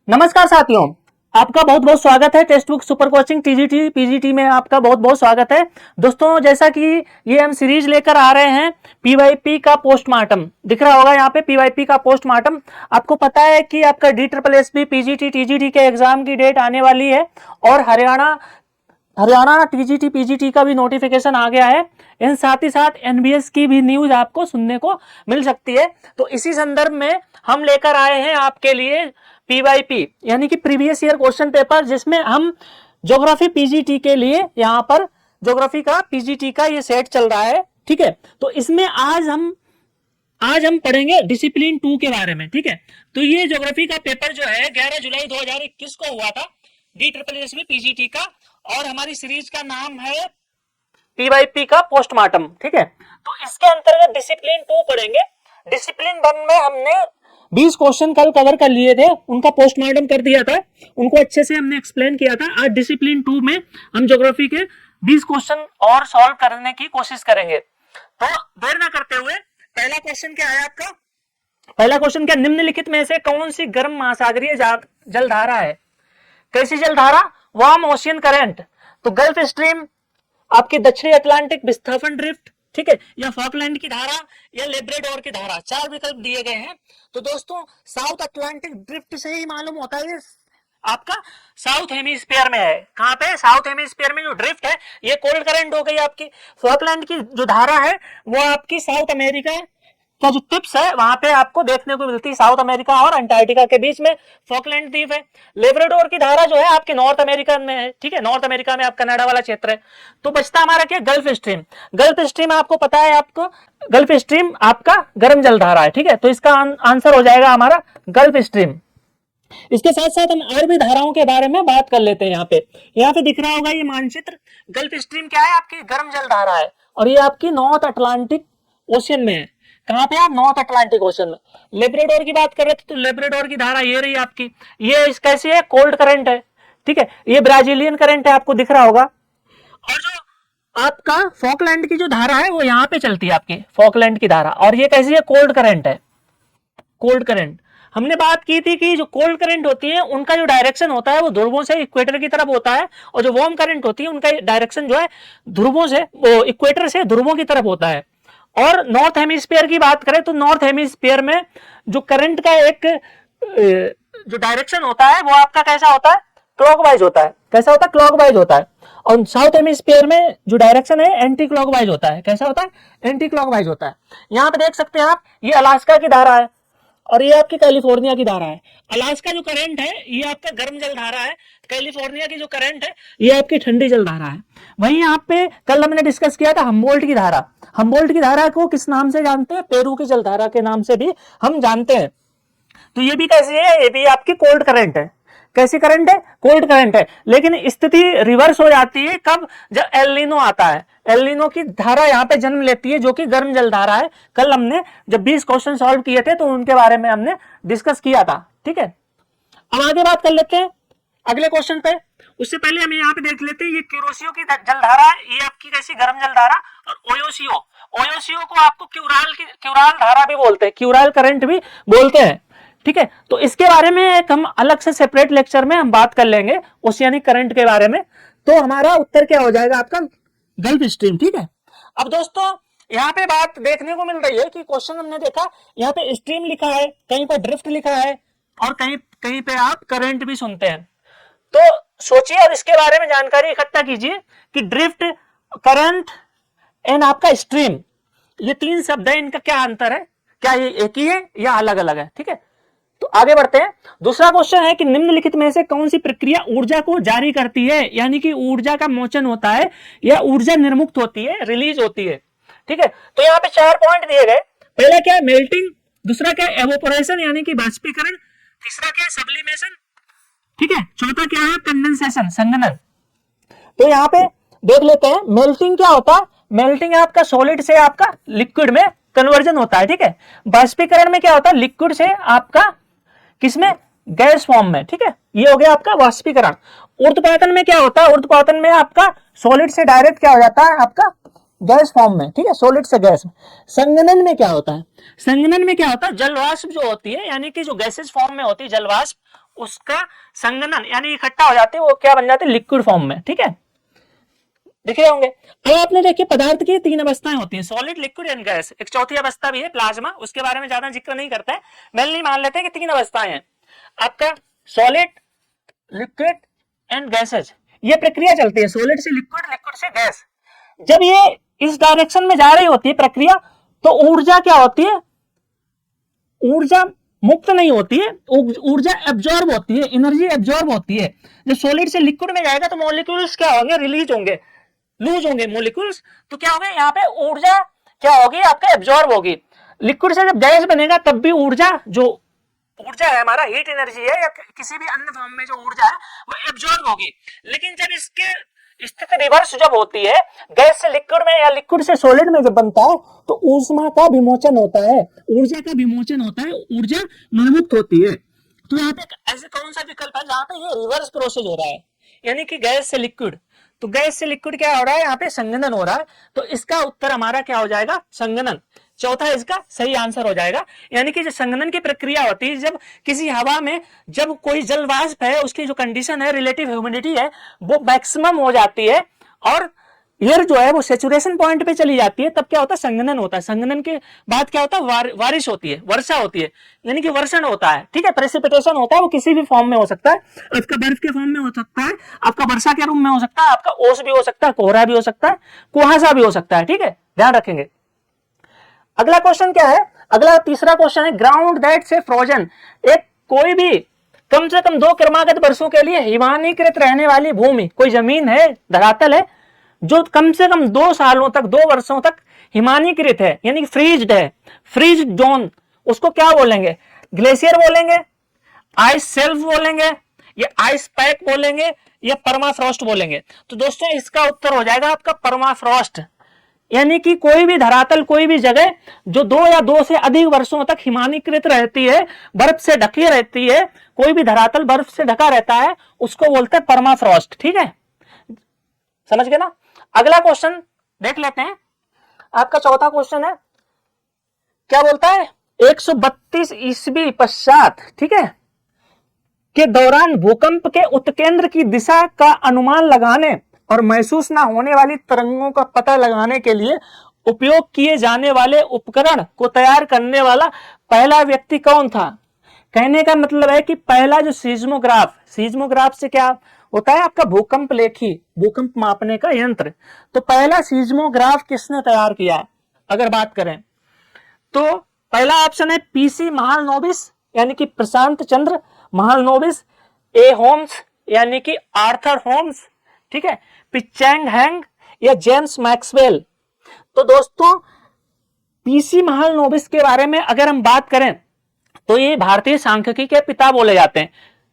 नमस्कार साथियों, आपका बहुत बहुत स्वागत है text book super coaching TGT PGT में आपका बहुत बहुत स्वागत है। दोस्तों, जैसा कि ये हम सीरीज लेकर आ रहे हैं पीवाईपी का पोस्टमार्टम, दिख रहा होगा यहाँ पे पीवाईपी का पोस्टमार्टम। आपको पता है कि आपका DSSB पीजीटी टीजीटी के एग्जाम की डेट आने वाली है और हरियाणा टीजीटी पीजीटी का भी नोटिफिकेशन आ गया है। इन साथ ही साथ एनबीएस की भी न्यूज आपको सुनने को मिल सकती है। तो इसी संदर्भ में हम लेकर आए हैं आपके लिए पीवाईपी यानी कि प्रीवियस ईयर क्वेश्चन पेपर, जिसमें हम ज्योग्राफी पीजीटी के लिए यहाँ पर ज्योग्राफी का पीजीटी का ये सेट चल रहा है। ठीक है, तो इसमें आज हम पढ़ेंगे डिसिप्लिन 2 के बारे में। ठीक है, तो ये ज्योग्राफी का पेपर जो है 11 जुलाई 2021 को हुआ था DSSB पीजीटी का, और हमारी सीरीज का नाम है पीवाईपी का पोस्टमार्टम। ठीक है, तो इसके अंतर्गत डिसिप्लिन 2 पढ़ेंगे। डिसिप्लिन 1 में हमने 20 क्वेश्चन कल कवर कर लिए थे, उनका पोस्टमार्टम कर दिया था, उनको अच्छे से हमने एक्सप्लेन किया था। आज डिसिप्लिन 2 में हम ज्योग्राफी के 20 क्वेश्चन और सॉल्व करने की कोशिश करेंगे। तो देर ना करते हुए पहला क्वेश्चन क्या है आपका? पहला क्वेश्चन क्या, निम्नलिखित में से कौन सी गर्म महासागरीय जलधारा है? कैसी जलधारा? Warm ocean current. तो गल्फ स्ट्रीम, आपकी दक्षिणी अटलांटिक विस्थापन ड्रिफ्ट, ठीक है, या फॉकलैंड की धारा, या लेब्राडोर की धारा। 4 विकल्प दिए गए हैं। तो दोस्तों, साउथ अटलांटिक ड्रिफ्ट से ही मालूम होता है आपका साउथ हेमिस्फीयर में है। कहां पे? साउथ हेमिस्फीयर में जो ड्रिफ्ट है ये कोल्ड करंट हो गई आपकी। फॉकलैंड की जो धारा है वो आपकी साउथ अमेरिका का जो टिप्स है वहां पे आपको देखने को मिलती है, साउथ अमेरिका और अंटार्कटिका के बीच में फॉकलैंड द्वीप है। लेब्राडोर की धारा जो है आपके नॉर्थ अमेरिका में है। ठीक है, नॉर्थ अमेरिका में आप कनाडा वाला क्षेत्र है। तो बचता हमारा क्या? Gulf stream. गल्फ स्ट्रीम आपको पता है, आपको गल्फ स्ट्रीम आपका गर्म जलधारा है। ठीक है, तो इसका आंसर हो जाएगा हमारा गल्फ स्ट्रीम। इसके साथ साथ हम और भी धाराओं के बारे में बात कर लेते हैं। यहाँ पे दिख रहा होगा ये मानचित्र। गल्फ स्ट्रीम क्या है? आपकी गर्म जलधारा है, और ये आपकी नॉर्थ अटलांटिक ओशियन में है। कहां पे? आप नॉर्थ अटलांटिक ओशन में। लेब्राडोर की बात कर रहे थे, तो लेब्राडोर की धारा ये रही आपकी। ये कैसी है? कोल्ड करंट है। ठीक है, ये ब्राजीलियन करंट है, आपको दिख रहा होगा। और जो आपका फॉकलैंड की जो धारा है वो यहाँ पे चलती है, आपकी फॉकलैंड की धारा, और ये कैसी है? कोल्ड करंट है। कोल्ड करंट हमने बात की थी कि जो कोल्ड करंट होती है उनका जो डायरेक्शन होता है वो ध्रुवों से इक्वेटर की तरफ होता है, और जो वार्म करंट होती है उनका डायरेक्शन जो है ध्रुवों से, वो इक्वेटर से ध्रुवों की तरफ होता है। और नॉर्थ हेमिस्फीयर की बात करें तो नॉर्थ हेमिस्फीयर में जो करंट का एक जो डायरेक्शन होता है वो आपका कैसा होता है? क्लॉकवाइज होता है। कैसा होता है? क्लॉकवाइज होता है। और साउथ हेमिस्फीयर में जो डायरेक्शन है एंटी क्लॉकवाइज होता है। कैसा होता है? एंटी क्लॉकवाइज होता है। यहाँ पे देख सकते हैं आप, ये अलास्का की धारा है और ये आपकी कैलिफोर्निया की धारा है। अलास्का जो करंट है ये आपका गर्म जल धारा है, कैलिफोर्निया की जो करंट है ये आपकी ठंडी जल धारा है। वहीं यहाँ पे कल हमने डिस्कस किया था हम्बोल्ट की धारा। हम्बोल्ट की धारा को किस नाम से जानते हैं? पेरू की जल धारा के नाम से भी हम जानते हैं। तो ये भी कैसी है? ये भी आपकी कोल्ड करंट है। कैसी करंट है? कोल्ड करंट है। लेकिन स्थिति रिवर्स हो जाती है कब? जब एल नीनो आता है। एल नीनो की धारा यहाँ पे जन्म लेती है, जो कि गर्म जल धारा है। कल हमने जब 20 क्वेश्चन सॉल्व किए थे तो उनके बारे में हमने डिस्कस किया था। ठीक है, अब आगे बात कर लेते हैं अगले क्वेश्चन पे। उससे पहले हम यहाँ पे देख लेते हैं, ये क्यूरोसियो की जलधारा है, ये आपकी कैसी? गर्म जलधारा। और ओयोसियो को आपको क्यूराल धारा भी बोलते हैं, क्यूराल करंट भी बोलते हैं। ठीक है, तो इसके बारे में एक हम अलग से सेपरेट लेक्चर में हम बात कर लेंगे ओशियानिक करंट के बारे में। तो हमारा उत्तर क्या हो जाएगा? आपका गल्फ स्ट्रीम। ठीक है, अब दोस्तों यहाँ पे बात देखने को मिल रही है कि क्वेश्चन हमने देखा, यहाँ पे स्ट्रीम लिखा है, कहीं पर ड्रिफ्ट लिखा है, और कहीं पे आप करंट भी सुनते हैं। तो सोचिए और इसके बारे में जानकारी इकट्ठा कीजिए कि ड्रिफ्ट, करंट एंड आपका स्ट्रीम, ये 3 शब्द है, इनका क्या अंतर है? क्या ये एक ही है या अलग अलग है? ठीक है, तो आगे बढ़ते हैं। दूसरा क्वेश्चन है कि निम्नलिखित में से कौन सी प्रक्रिया ऊर्जा को जारी करती है, यानी कि ऊर्जा का मोचन होता है या ऊर्जा निर्मुक्त होती है, रिलीज होती है। ठीक है, तो यहाँ पे 4 पॉइंट दिए गए। पहला क्या है? मेल्टिंग। दूसरा क्या है? एवोपोरेशन यानी कि बाष्पीकरण। तीसरा क्या है? सब्लिमेशन। ठीक है, चौथा क्या है? कंडेंसेशन, संघनन। तो यहाँ पे देख लेते हैं मेल्टिंग क्या होता है। मेल्टिंग आपका सॉलिड से आपका लिक्विड में कन्वर्जन होता है। ठीक है, बाष्पीकरण में क्या होता है? लिक्विड से आपका किसमें? गैस फॉर्म में। ठीक है, ये हो गया आपका बाष्पीकरण। ऊर्ध्वपातन में क्या होता है? ऊर्ध्वपातन में आपका सॉलिड से डायरेक्ट क्या हो जाता है? आपका गैस फॉर्म में। ठीक है, सॉलिड से गैस में। संघनन में क्या होता है? संघनन में क्या होता है? जलवाष्प जो होती है, यानी कि जो गैसेस फॉर्म में होती है जलवाष्प, उसका संघनन यानी इकट्ठा हो जाते हैं, वो क्या बन जाते हैं, लिक्विड फॉर्म में। ठीक है, दिख रहे होंगे। अब आपने देखिए पदार्थ की 3 अवस्थाएं होती हैं, सॉलिड, लिक्विड एंड गैस। एक चौथी अवस्था भी है प्लाज्मा, उसके बारे में ज्यादा जिक्र नहीं करता है, मेनली मान लेते हैं कि 3 अवस्थाएं हैं आपका, सॉलिड, लिक्विड एंड गैसेज। ये प्रक्रिया चलती है सॉलिड से लिक्विड, लिक्विड से गैस। जब ये इस डायरेक्शन में जा रही होती है प्रक्रिया, तो ऊर्जा क्या होती है, ऊर्जा मुक्त नहीं होती है, ऊर्जा एब्जॉर्ब होती है, एनर्जी एब्जॉर्ब होती है। जब सॉलिड से लिक्विड में जाएगा तो मॉलिक्यूल्स क्या होंगे, रिलीज होंगे, लूज होंगे मॉलिक्यूल्स, तो क्या होगा यहाँ पे ऊर्जा क्या होगी आपका, एब्जॉर्ब होगी। लिक्विड से जब गैस बनेगा तब भी ऊर्जा, जो ऊर्जा है हमारा हीट एनर्जी है या किसी भी अन्य फॉर्म में जो ऊर्जा है वो एब्जॉर्ब होगी। लेकिन जब इसके स्थिति रिवर्स जब होती है, गैस से लिक्विड में या लिक्विड से सॉलिड में जब बनता है, तो ऊष्मा का विमोचन होता है, ऊर्जा का विमोचन होता है, ऊर्जा निर्मुक्त होती है। तो यहाँ पे ऐसे कौन सा विकल्प है जहां पे ये रिवर्स प्रोसेस हो रहा है, यानी कि गैस से लिक्विड, तो गैस से लिक्विड क्या हो रहा है, यहाँ पे संघनन हो रहा है। तो इसका उत्तर हमारा क्या हो जाएगा, संघनन। चौथा इसका सही आंसर हो जाएगा। यानी कि जो संघनन की प्रक्रिया होती है, जब किसी हवा में जब कोई जल वाष्प है, उसकी जो कंडीशन है, रिलेटिव ह्यूमिडिटी है, वो मैक्सिमम हो जाती है और एयर जो है वो सेचुरेशन पॉइंट पे चली जाती है, तब क्या होता है, संघनन होता है। संघनन के बाद क्या होता है, बारिश होती है, वर्षा होती है, यानी कि वर्षण होता है। ठीक है, प्रेसिपिटेशन होता है, वो किसी भी फॉर्म में हो सकता है, आपका बर्फ के फॉर्म में हो सकता है, आपका वर्षा के रूप में हो सकता है, आपका ओस भी हो सकता है, कोहरा भी हो सकता है, कुहासा भी हो सकता है। ठीक है, ध्यान रखेंगे। अगला क्वेश्चन क्या है, अगला तीसरा क्वेश्चन है, ग्राउंड दैट से फ्रोजन। एक कोई भी कम से कम 2 क्रमागत वर्षों के लिए हिमानीकृत रहने वाली भूमि, कोई जमीन है, धरातल है, जो कम से कम 2 सालों तक, 2 वर्षों तक हिमानीकृत है, यानी कि फ्रीज्ड है, फ्रीज जोन, उसको क्या बोलेंगे, ग्लेशियर बोलेंगे, आइस शेल्फ बोलेंगे, या आइस पैक बोलेंगे, या परमाफ्रॉस्ट बोलेंगे। तो दोस्तों इसका उत्तर हो जाएगा आपका परमाफ्रॉस्ट। यानी कि कोई भी धरातल, कोई भी जगह जो 2 या 2 से अधिक वर्षों तक हिमानीकृत रहती है, बर्फ से ढकी रहती है, कोई भी धरातल बर्फ से ढका रहता है, उसको बोलते हैं परमाफ्रॉस्ट। ठीक है, समझ गए ना। अगला क्वेश्चन देख लेते हैं, आपका चौथा क्वेश्चन है, क्या बोलता है, 132 ईस्वी पश्चात, ठीक है, के दौरान भूकंप के उत्केंद्र की दिशा का अनुमान लगाने और महसूस ना होने वाली तरंगों का पता लगाने के लिए उपयोग किए जाने वाले उपकरण को तैयार करने वाला पहला व्यक्ति कौन था। कहने का मतलब है कि पहला जो सीज्मोग्राफ, सीज्मोग्राफ से क्या होता है, आपका भूकंप लेखी, भूकंप मापने का यंत्र। तो पहला सीज्मोग्राफ किसने तैयार किया, अगर बात करें तो पहला ऑप्शन है पीसी महालनोबिस, यानी कि प्रशांत चंद्र महालनोबिस, ए होम्स यानी कि आर्थर होम्स, ठीक है, पिचैंग हैंग या जेम्स मैक्सवेल। तो दोस्तों पीसी महालनोबिस के बारे में अगर हम बात करें तो ये भारतीय सांख्यिकी के पिता बोले जाते हैं।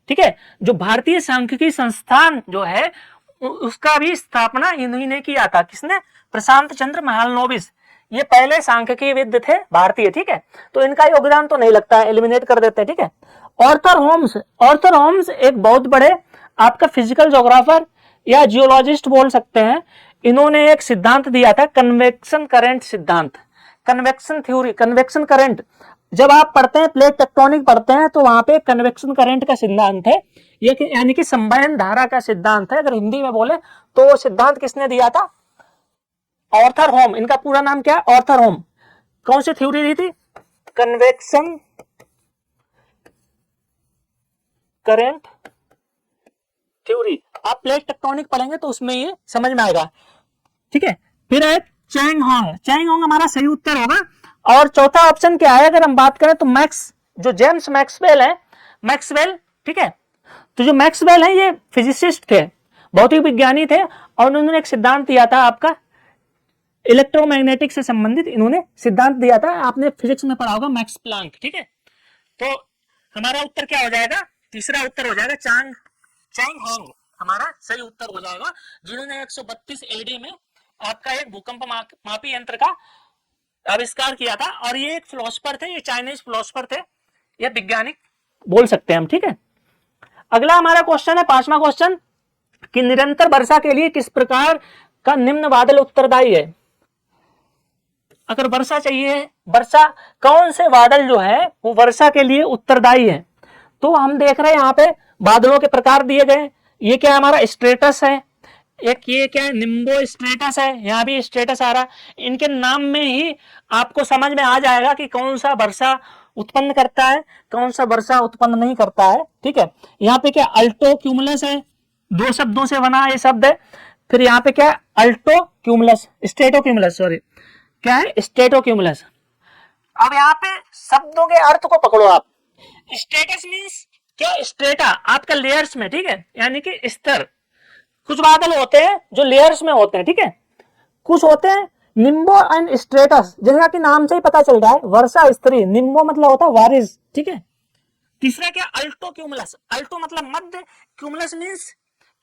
ठीक है, जो भारतीय सांख्यिकी संस्थान जो है उसका भी स्थापना इन्हीं ने किया था। किसने, प्रशांत चंद्र महालनोबिस। ये पहले सांख्यिकीविद थे भारतीय। ठीक है, तो इनका योगदान तो नहीं लगता है, एलिमिनेट कर देते हैं। ठीक है, आर्थर होम्स, आर्थर होम्स एक बहुत बड़े आपका फिजिकल ज्योग्राफर या जियोलॉजिस्ट बोल सकते हैं। इन्होंने एक सिद्धांत दिया था, कन्वेक्शन करंट सिद्धांत, कन्वेक्शन थ्योरी, कन्वेक्शन करंट। जब आप पढ़ते हैं, प्लेट टेक्टोनिक पढ़ते हैं, तो वहां पे कन्वेक्शन करंट का सिद्धांत है, ये यानी कि संवहन धारा का सिद्धांत है। अगर हिंदी में बोले तो सिद्धांत किसने दिया था, आर्थर होम। इनका पूरा नाम क्या है, आर्थर होम। कौन सी थ्योरी दी थी, कन्वेक्शन करंट थ्योरी। आप प्लेट टेक्टोनिक पढ़ेंगे तो उसमें ये समझ में आएगा। ठीक है, फिर है चैंग होंग, चैंग होंग हमारा सही उत्तर होगा। और चौथा ऑप्शन क्या है, अगर हम बात करें तो मैक्स, जो जेम्स मैक्सवेल है, मैक्सवेल। ठीक है, तो जो मैक्सवेल है ये फिजिसिस्ट थे, भौतिक विज्ञानी थे, और उन्होंने एक सिद्धांत दिया था आपका इलेक्ट्रोमैग्नेटिक से संबंधित, इन्होंने सिद्धांत दिया था, आपने फिजिक्स में पढ़ा होगा, मैक्स प्लांक। ठीक है, तो हमारा उत्तर क्या हो जाएगा, तीसरा उत्तर हो जाएगा चैंग होंग हमारा सही उत्तर हो जाएगा, जिन्होंने 132 एडी में आपका एक भूकंप मापी यंत्र का आविष्कार किया था। और ये एक फिलोसफर थे, ये चाइनीज फिलोसफर थे, ये वैज्ञानिक बोल सकते हैं हम। ठीक है, अगला हमारा क्वेश्चन है, 5वां क्वेश्चन, कि निरंतर वर्षा के लिए किस प्रकार का निम्न बादल उत्तरदायी है। अगर वर्षा चाहिए, वर्षा कौन से बादल जो है वो वर्षा के लिए उत्तरदायी है, तो हम देख रहे हैं यहाँ पे बादलों के प्रकार दिए गए। ये क्या है, हमारा स्ट्रेटस है। एक ये क्या है, निम्बो स्ट्रेटस है, यहाँ भी स्ट्रेटस आ रहा। इनके नाम में ही आपको समझ में आ जाएगा कि कौन सा वर्षा उत्पन्न करता है, कौन सा वर्षा उत्पन्न नहीं करता है। ठीक है, यहाँ पे क्या अल्टो क्यूमुलस है, दो शब्दों से बना ये शब्द है। फिर यहाँ पे क्या है, अल्टो क्यूमुलस, स्टेटो क्यूमुलस, सॉरी क्या है, स्टेटो क्यूमुलस। अब यहाँ पे शब्दों के अर्थ को पकड़ो आप। स्टेटस मीन्स क्या, स्ट्रेटा आपका लेयर्स में, ठीक है, यानी कि स्तर। कुछ बादल होते हैं जो लेयर्स में होते हैं, ठीक है, कुछ होते हैं निम्बो एंड स्ट्रेटस, जैसा कि नाम से ही पता चल रहा है वर्षा स्तरीय। निम्बो मतलब होता है बारिश, ठीक है। तीसरा क्या, अल्टो क्यूमुलस, अल्टो मतलब मध्य, क्यूमुलस मीन्स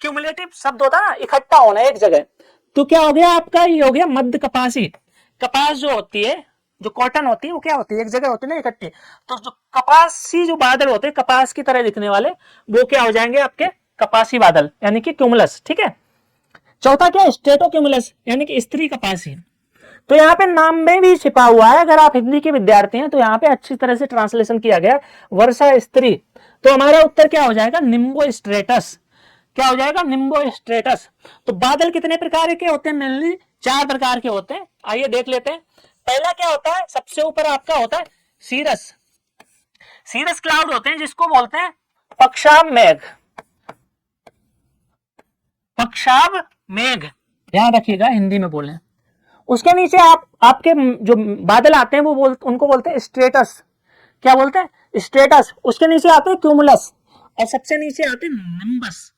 क्यूमुलेटिव शब्द होता है ना, इकट्ठा होना एक जगह। तो क्या हो गया आपका, ये हो गया मध्य कपासी। कपास जो होती है, जो कॉटन होती है, वो क्या होती है, एक जगह होती है ना इकट्ठी। तो जो कपासी जो बादल होते हैं, कपास की तरह दिखने वाले, वो क्या हो जाएंगे आपके कपासी बादल, यानी कि क्यूमुलस, ठीक है। चौथा क्या, स्टेटो क्यूमुलस, यानी कि स्त्री कपासी। तो यहाँ पे नाम में भी छिपा हुआ है, अगर आप हिंदी के विद्यार्थी हैं तो यहाँ पे अच्छी तरह से ट्रांसलेशन किया गया, वर्षा स्त्री। तो हमारा उत्तर क्या हो जाएगा, निम्बो स्ट्रेटस। क्या हो जाएगा, निम्बो स्ट्रेटस। तो बादल कितने प्रकार के होते हैं, मेनली 4 प्रकार के होते हैं। आइए देख लेते हैं। पहला क्या होता है, सबसे ऊपर आपका होता है सीरस। सीरस क्लाउड होते हैं, जिसको बोलते हैं पक्षाब मेघ। पक्षाब मेघ, ध्यान रखिएगा, हिंदी में बोलें। उसके नीचे आपके जो बादल आते हैं वो उनको बोलते हैं स्ट्रेटस। क्या बोलते हैं, स्ट्रेटस। उसके नीचे आते हैं क्यूमुलस, और सबसे नीचे आते हैं निम्बस।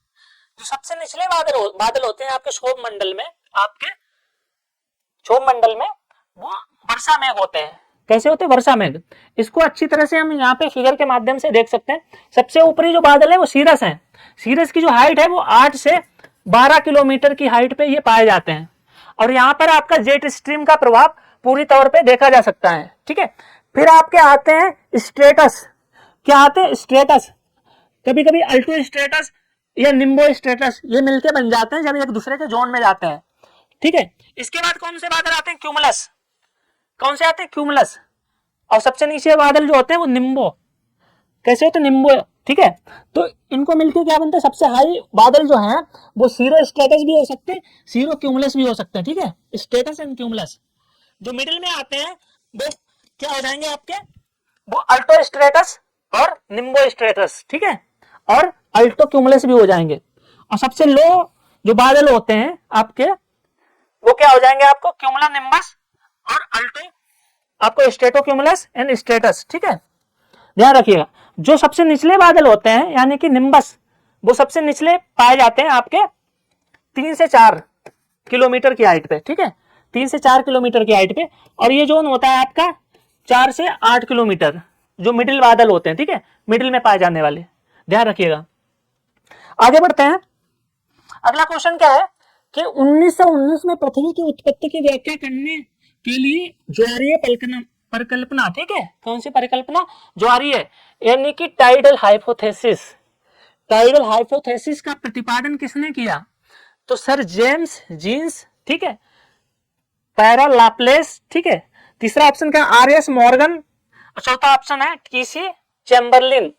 जो सबसे निचले बादल होते हैं आपके क्षोभ मंडल में, आपके क्षोभ मंडल में, वो वर्षा मेघ होते हैं। कैसे होते हैं, वर्षा मेघ। इसको अच्छी तरह से हम यहाँ पे फिगर के माध्यम से देख सकते हैं। सबसे ऊपरी जो बादल है वो सीरस है। सीरस की जो हाइट है वो 8 से 12 किलोमीटर की हाइट पे ये पाए जाते हैं, और यहाँ पर आपका जेट स्ट्रीम का प्रभाव पूरी तौर पे देखा जा सकता है, ठीक है। फिर आपके आते हैं स्ट्रेटस। क्या आते हैं, स्ट्रेटस। कभी कभी अल्टो स्ट्रेटस या निम्बो स्ट्रेटस ये मिलके बन जाते हैं जब एक दूसरे के जोन में जाते हैं, ठीक है। इसके बाद कौन से बादल आते हैं, क्यूमुलस। कौन से आते हैं, क्यूमुलस। और सबसे नीचे बादल जो होते हैं वो निम्बो। कैसे होते हैं, निम्बो, ठीक है। तो इनको मिलकर क्या बनता है, सबसे हाई बादल जो है वो सीरो स्ट्रेटस भी हो सकते हैं, सीरो क्यूमुलस भी हो सकते हैं, ठीक है। स्ट्रेटस एंड क्यूमुलस। जो मिडिल में आते हैं वो क्या हो जाएंगे आपके, वो अल्टो स्ट्रेटस और निम्बो स्ट्रेटस, ठीक है, और अल्टो क्यूमुलस भी हो जाएंगे। और सबसे लो जो बादल होते हैं आपके वो क्या हो जाएंगे, आपको क्यूमुला निम्बस और अल्टो, आपको स्ट्रेटो क्यूमुलस एंड स्ट्रेटस, ठीक है। ध्यान रखिएगा, जो सबसे निचले बादल होते हैं यानी कि निम्बस, वो सबसे निचले पाए जाते हैं आपके 3 से 4 किलोमीटर की हाइट पे, ठीक है, 3 से 4 किलोमीटर की हाइट पे। और ये जोन होता है आपका 4 से 8 किलोमीटर, जो मिडिल बादल होते हैं, ठीक है, मिडिल में पाए जाने वाले। ध्यान रखिएगा। आगे बढ़ते हैं। अगला क्वेश्चन क्या है कि 1919 में पृथ्वी की उत्पत्ति की व्याख्या करने के लिए ज्वारीय परिकल्पना, ठीक है, कौन सी परिकल्पना, ज्वारीय, यानी कि टाइडल हाइपोथेसिस। टाइडल हाइपोथेसिस का प्रतिपादन किसने किया, तो सर जेम्स जीन्स, ठीक है, पैरा लाप्लेस, ठीक है। तीसरा ऑप्शन क्या, आर.एस. मॉर्गन, और चौथा ऑप्शन है टी.सी. चैम्बरलिन।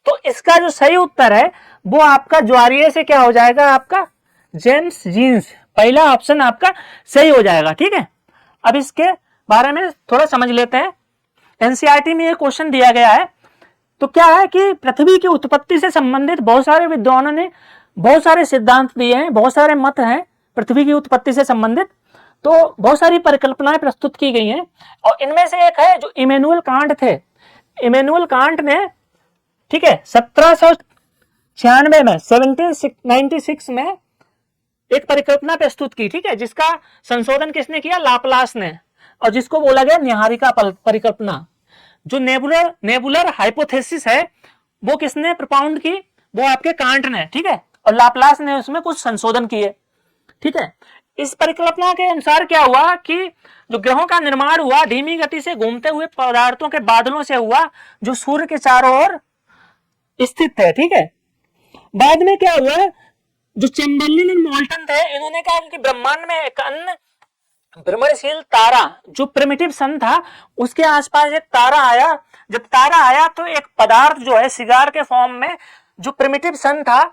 तो इसका जो सही उत्तर है वो आपका ज्वारीय से क्या हो जाएगा, आपका जेम्स जीन्स। पहला ऑप्शन आपका सही हो जाएगा, ठीक है। अब इसके बारे में थोड़ा समझ लेते हैं। एनसीईआरटी में ये क्वेश्चन दिया गया है। तो क्या है कि पृथ्वी की उत्पत्ति से संबंधित बहुत सारे विद्वानों ने बहुत सारे सिद्धांत दिए हैं, बहुत सारे मत हैं पृथ्वी की उत्पत्ति से संबंधित। तो बहुत सारी परिकल्पनाएं प्रस्तुत की गई हैं, और इनमें से एक है जो इमैनुअल कांट थे। इमैनुअल कांट ने, ठीक है, 1796 में, 1796 में एक परिकल्पना प्रस्तुत की, ठीक है, जिसका संशोधन किसने किया, लाप्लास ने, और जिसको बोला गया न्याहारिका परिकल्पना। जो नेबुलर हाइपोथेसिस है वो किसने प्रपाउंड की, वो आपके कांट ने, ठीक है, और लाप्लास ने उसमें कुछ संशोधन किए, ठीक है। इस परिकल्पना के अनुसार क्या हुआ कि जो ग्रहों का निर्माण हुआ धीमी गति से घूमते हुए पदार्थों के बादलों से हुआ, जो सूर्य के चारों ओर स्थित थे, ठीक है। बाद में क्या हुआ, जो चैम्बरलिन और मोल्टन थे, इन्होंने कहा कि ब्रह्मांड में एक अन्य भ्रमणशील तारा जो प्रिमिटिव सन था उसके आसपास एक तारा आया। जब तारा आया तो एक पदार्थ जो है सिगार के फॉर्म में, जो प्रिमिटिव सन था,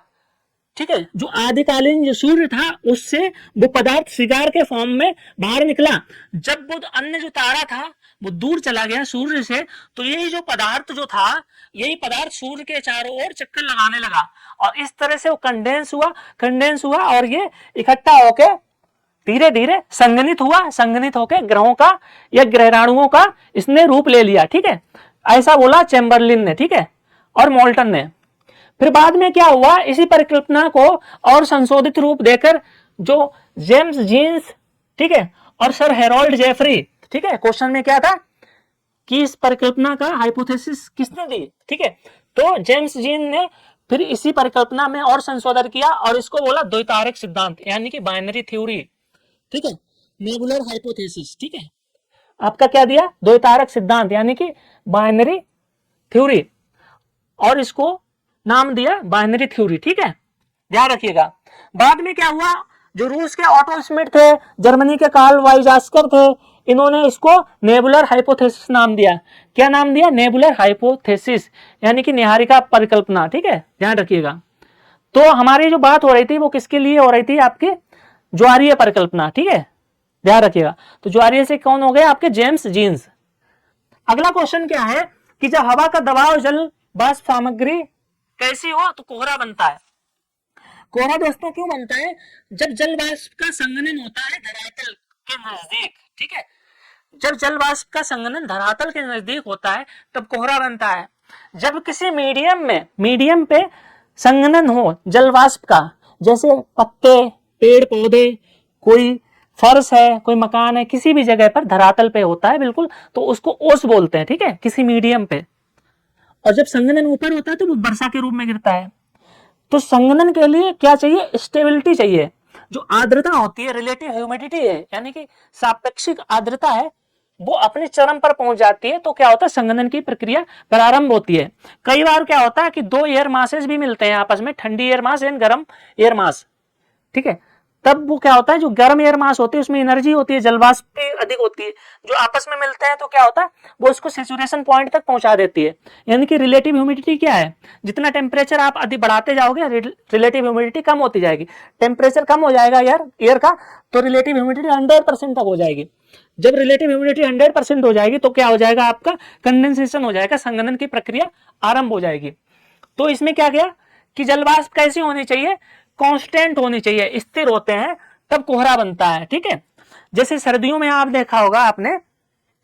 ठीक है, जो आदिकालीन जो सूर्य था उससे वो पदार्थ सिगार के फॉर्म में बाहर निकला। जब वो अन्य जो तारा था वो दूर चला गया सूर्य से, तो यही जो पदार्थ जो था, यही पदार्थ सूर्य के चारों ओर चक्कर लगाने लगा और इस तरह से वो कंडेंस हुआ और ये इकट्ठा होके धीरे धीरे संघनित होके ग्रहों का या ग्रहणाणुओं का इसने रूप ले लिया। ठीक है, ऐसा बोला चैम्बरलिन ने, ठीक है, और मोल्टन ने। फिर बाद में क्या हुआ, इसी परिकल्पना को और संशोधित रूप देकर जो जेम्स जीन्स, ठीक है, और सर हेरोल्ड जेफरी, ठीक है, क्वेश्चन में क्या था कि इस परिकल्पना का हाइपोथेसिस किसने दी, ठीक है, तो जेम्स जीन ने फिर इसी परिकल्पना में और संशोधन किया और इसको बोला द्वैतारक सिद्धांत, यानी कि बाइनरी थ्योरी, ठीक है, नेबुलर हाइपोथेसिस, ठीक है, आपका क्या दिया, द्वैतारक सिद्धांत यानी कि बाइनरी थ्योरी, और इसको नाम दिया बाइनरी थ्योरी, ठीक है, ध्यान रखिएगा। बाद में क्या हुआ, जो रूस के ऑटो स्मिथ थे, जर्मनी के कार्ल वाइजास्कर थे, इन्होंने इसको नेबुलर हाइपोथेसिस नाम दिया। क्या नाम दिया, नेबुलर हाइपोथेसिस, यानी कि निहारिका परिकल्पना, ठीक है, ध्यान रखिएगा। तो हमारी जो बात हो रही थी वो किसके लिए हो रही थी, आपकी ज्वारीय परिकल्पना, ठीक है, ध्यान रखिएगा। तो ज्वारीय से कौन हो गए, आपके जेम्स जीन्स। अगला क्वेश्चन क्या है कि जब हवा का दबाव जल वाष्प सामग्री कैसी हो तो कोहरा बनता है। कोहरा दोस्तों क्यों बनता है, जब जल वाष्प का संघनन होता है धरातल के नजदीक, ठीक है, जब जल वाष्प का संघनन धरातल के नजदीक होता है तब कोहरा बनता है। जब किसी मीडियम पे संघनन हो जल वाष्प का, जैसे पत्ते, पेड़ पौधे, कोई फर्श है, कोई मकान है, किसी भी जगह पर धरातल पे होता है बिल्कुल, तो उसको ओस बोलते हैं, ठीक है, किसी मीडियम पे। और जब संघनन ऊपर होता है तो वो वर्षा के रूप में गिरता है। तो संघनन के लिए क्या चाहिए, स्टेबिलिटी चाहिए। जो आर्द्रता होती है, रिलेटिव ह्यूमिडिटी है, यानी कि सापेक्षिक आर्द्रता है, वो अपने चरम पर पहुंच जाती है तो क्या होता है, संघनन की प्रक्रिया प्रारंभ होती है। कई बार क्या होता है कि दो एयर मासेस भी मिलते हैं आपस में, ठंडी एयर मास एंड गर्म एयर मास, ठीक है, तब वो क्या होता है, जो गर्म एयर मास होती है उसमें एनर्जी होती है, जलवाष्प भी अधिक होती है, जो आपस में मिलते हैं तो क्या होता है, वो इसको सैचुरेशन पॉइंट तक पहुंचा देती है। यानी कि रिलेटिव ह्यूमिडिटी क्या है, जितना टेम्परेचर आप अधिक बढ़ाते जाओगे रिलेटिव ह्यूमिडिटी कम होती जाएगी। टेम्परेचर कम हो जाएगा एयर का तो रिलेटिव ह्यूमिडिटी 100% तक हो जाएगी। जब रिलेटिव ह्यूमिडिटी 100% हो जाएगी तो क्या हो जाएगा, आपका कंडेंसेशन हो जाएगा, संघनन की प्रक्रिया आरंभ हो जाएगी। तो इसमें क्या किया कि जलवाष्प कैसी होनी चाहिए, कांस्टेंट होनी चाहिए, स्थिर होते हैं तब कोहरा बनता है, ठीक है। जैसे सर्दियों में आप देखा होगा आपने,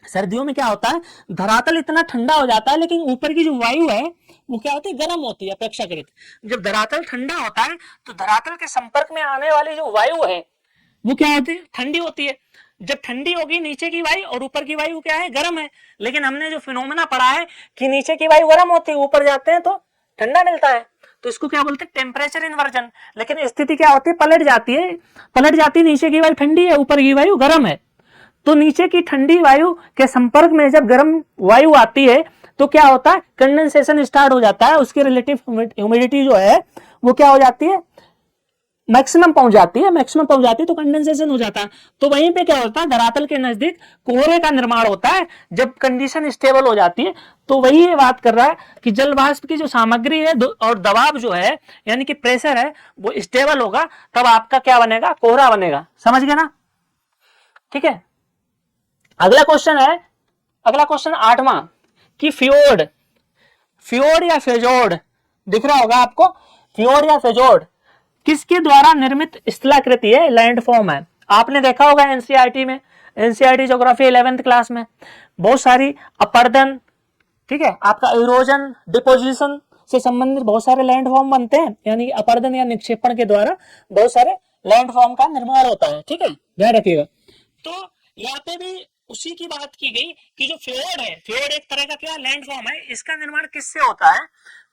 सर्दियों में क्या होता है, धरातल इतना ठंडा हो जाता है लेकिन ऊपर की जो वायु है वो क्या होती है, गर्म होती है अपेक्षाकृत। जब धरातल ठंडा होता है तो धरातल के संपर्क में आने वाली जो वायु है वो क्या होती है, ठंडी होती है। जब ठंडी होगी नीचे की वायु और ऊपर की वायु क्या है, गर्म है। लेकिन हमने जो फिनोमेना पढ़ा है कि नीचे की वायु गर्म होती है, ऊपर जाते हैं तो ठंडा मिलता है, तो इसको क्या बोलते हैं, टेम्परेचर इन्वर्जन। लेकिन स्थिति क्या होती है, पलट जाती है, नीचे की वायु ठंडी है, ऊपर की वायु गर्म है। तो नीचे की ठंडी वायु के संपर्क में जब गर्म वायु आती है तो क्या होता है, कंडेंसेशन स्टार्ट हो जाता है, उसकी रिलेटिव ह्यूमिडिटी जो है वो क्या हो जाती है, मैक्सिमम पहुंच जाती है तो कंडेंसेशन हो जाता है। तो वहीं पे क्या होता है, धरातल के नजदीक कोहरे का निर्माण होता है जब कंडीशन स्टेबल हो जाती है। तो वही ये बात कर रहा है कि जल वाष्प की जो सामग्री है और दबाव जो है यानी कि प्रेशर है वो स्टेबल होगा, तब आपका क्या बनेगा, कोहरा बनेगा। समझ गए ना, ठीक है। अगला क्वेश्चन 8वां कि फ्योर्ड या फिजोर्ड, दिख रहा होगा आपको, फ्योर्ड या फिजोर्ड किसके द्वारा निर्मित स्थलाकृति है, लैंडफॉर्म है। आपने देखा होगा एनसीईआरटी ज्योग्राफी 11th क्लास में बहुत सारी अपर्दन, ठीक है, आपका इरोजन डिपोजिशन से संबंधित बहुत सारे लैंडफॉर्म बनते हैं, यानी कि अपर्दन या निक्षेपण के द्वारा बहुत सारे लैंडफॉर्म का निर्माण होता है, ठीक है, ध्यान रखिएगा। तो यहाँ पे भी उसी की बात की गई कि जो फ्योर्ड है, फ्योर्ड एक तरह का क्या लैंडफॉर्म है, इसका निर्माण किससे होता है,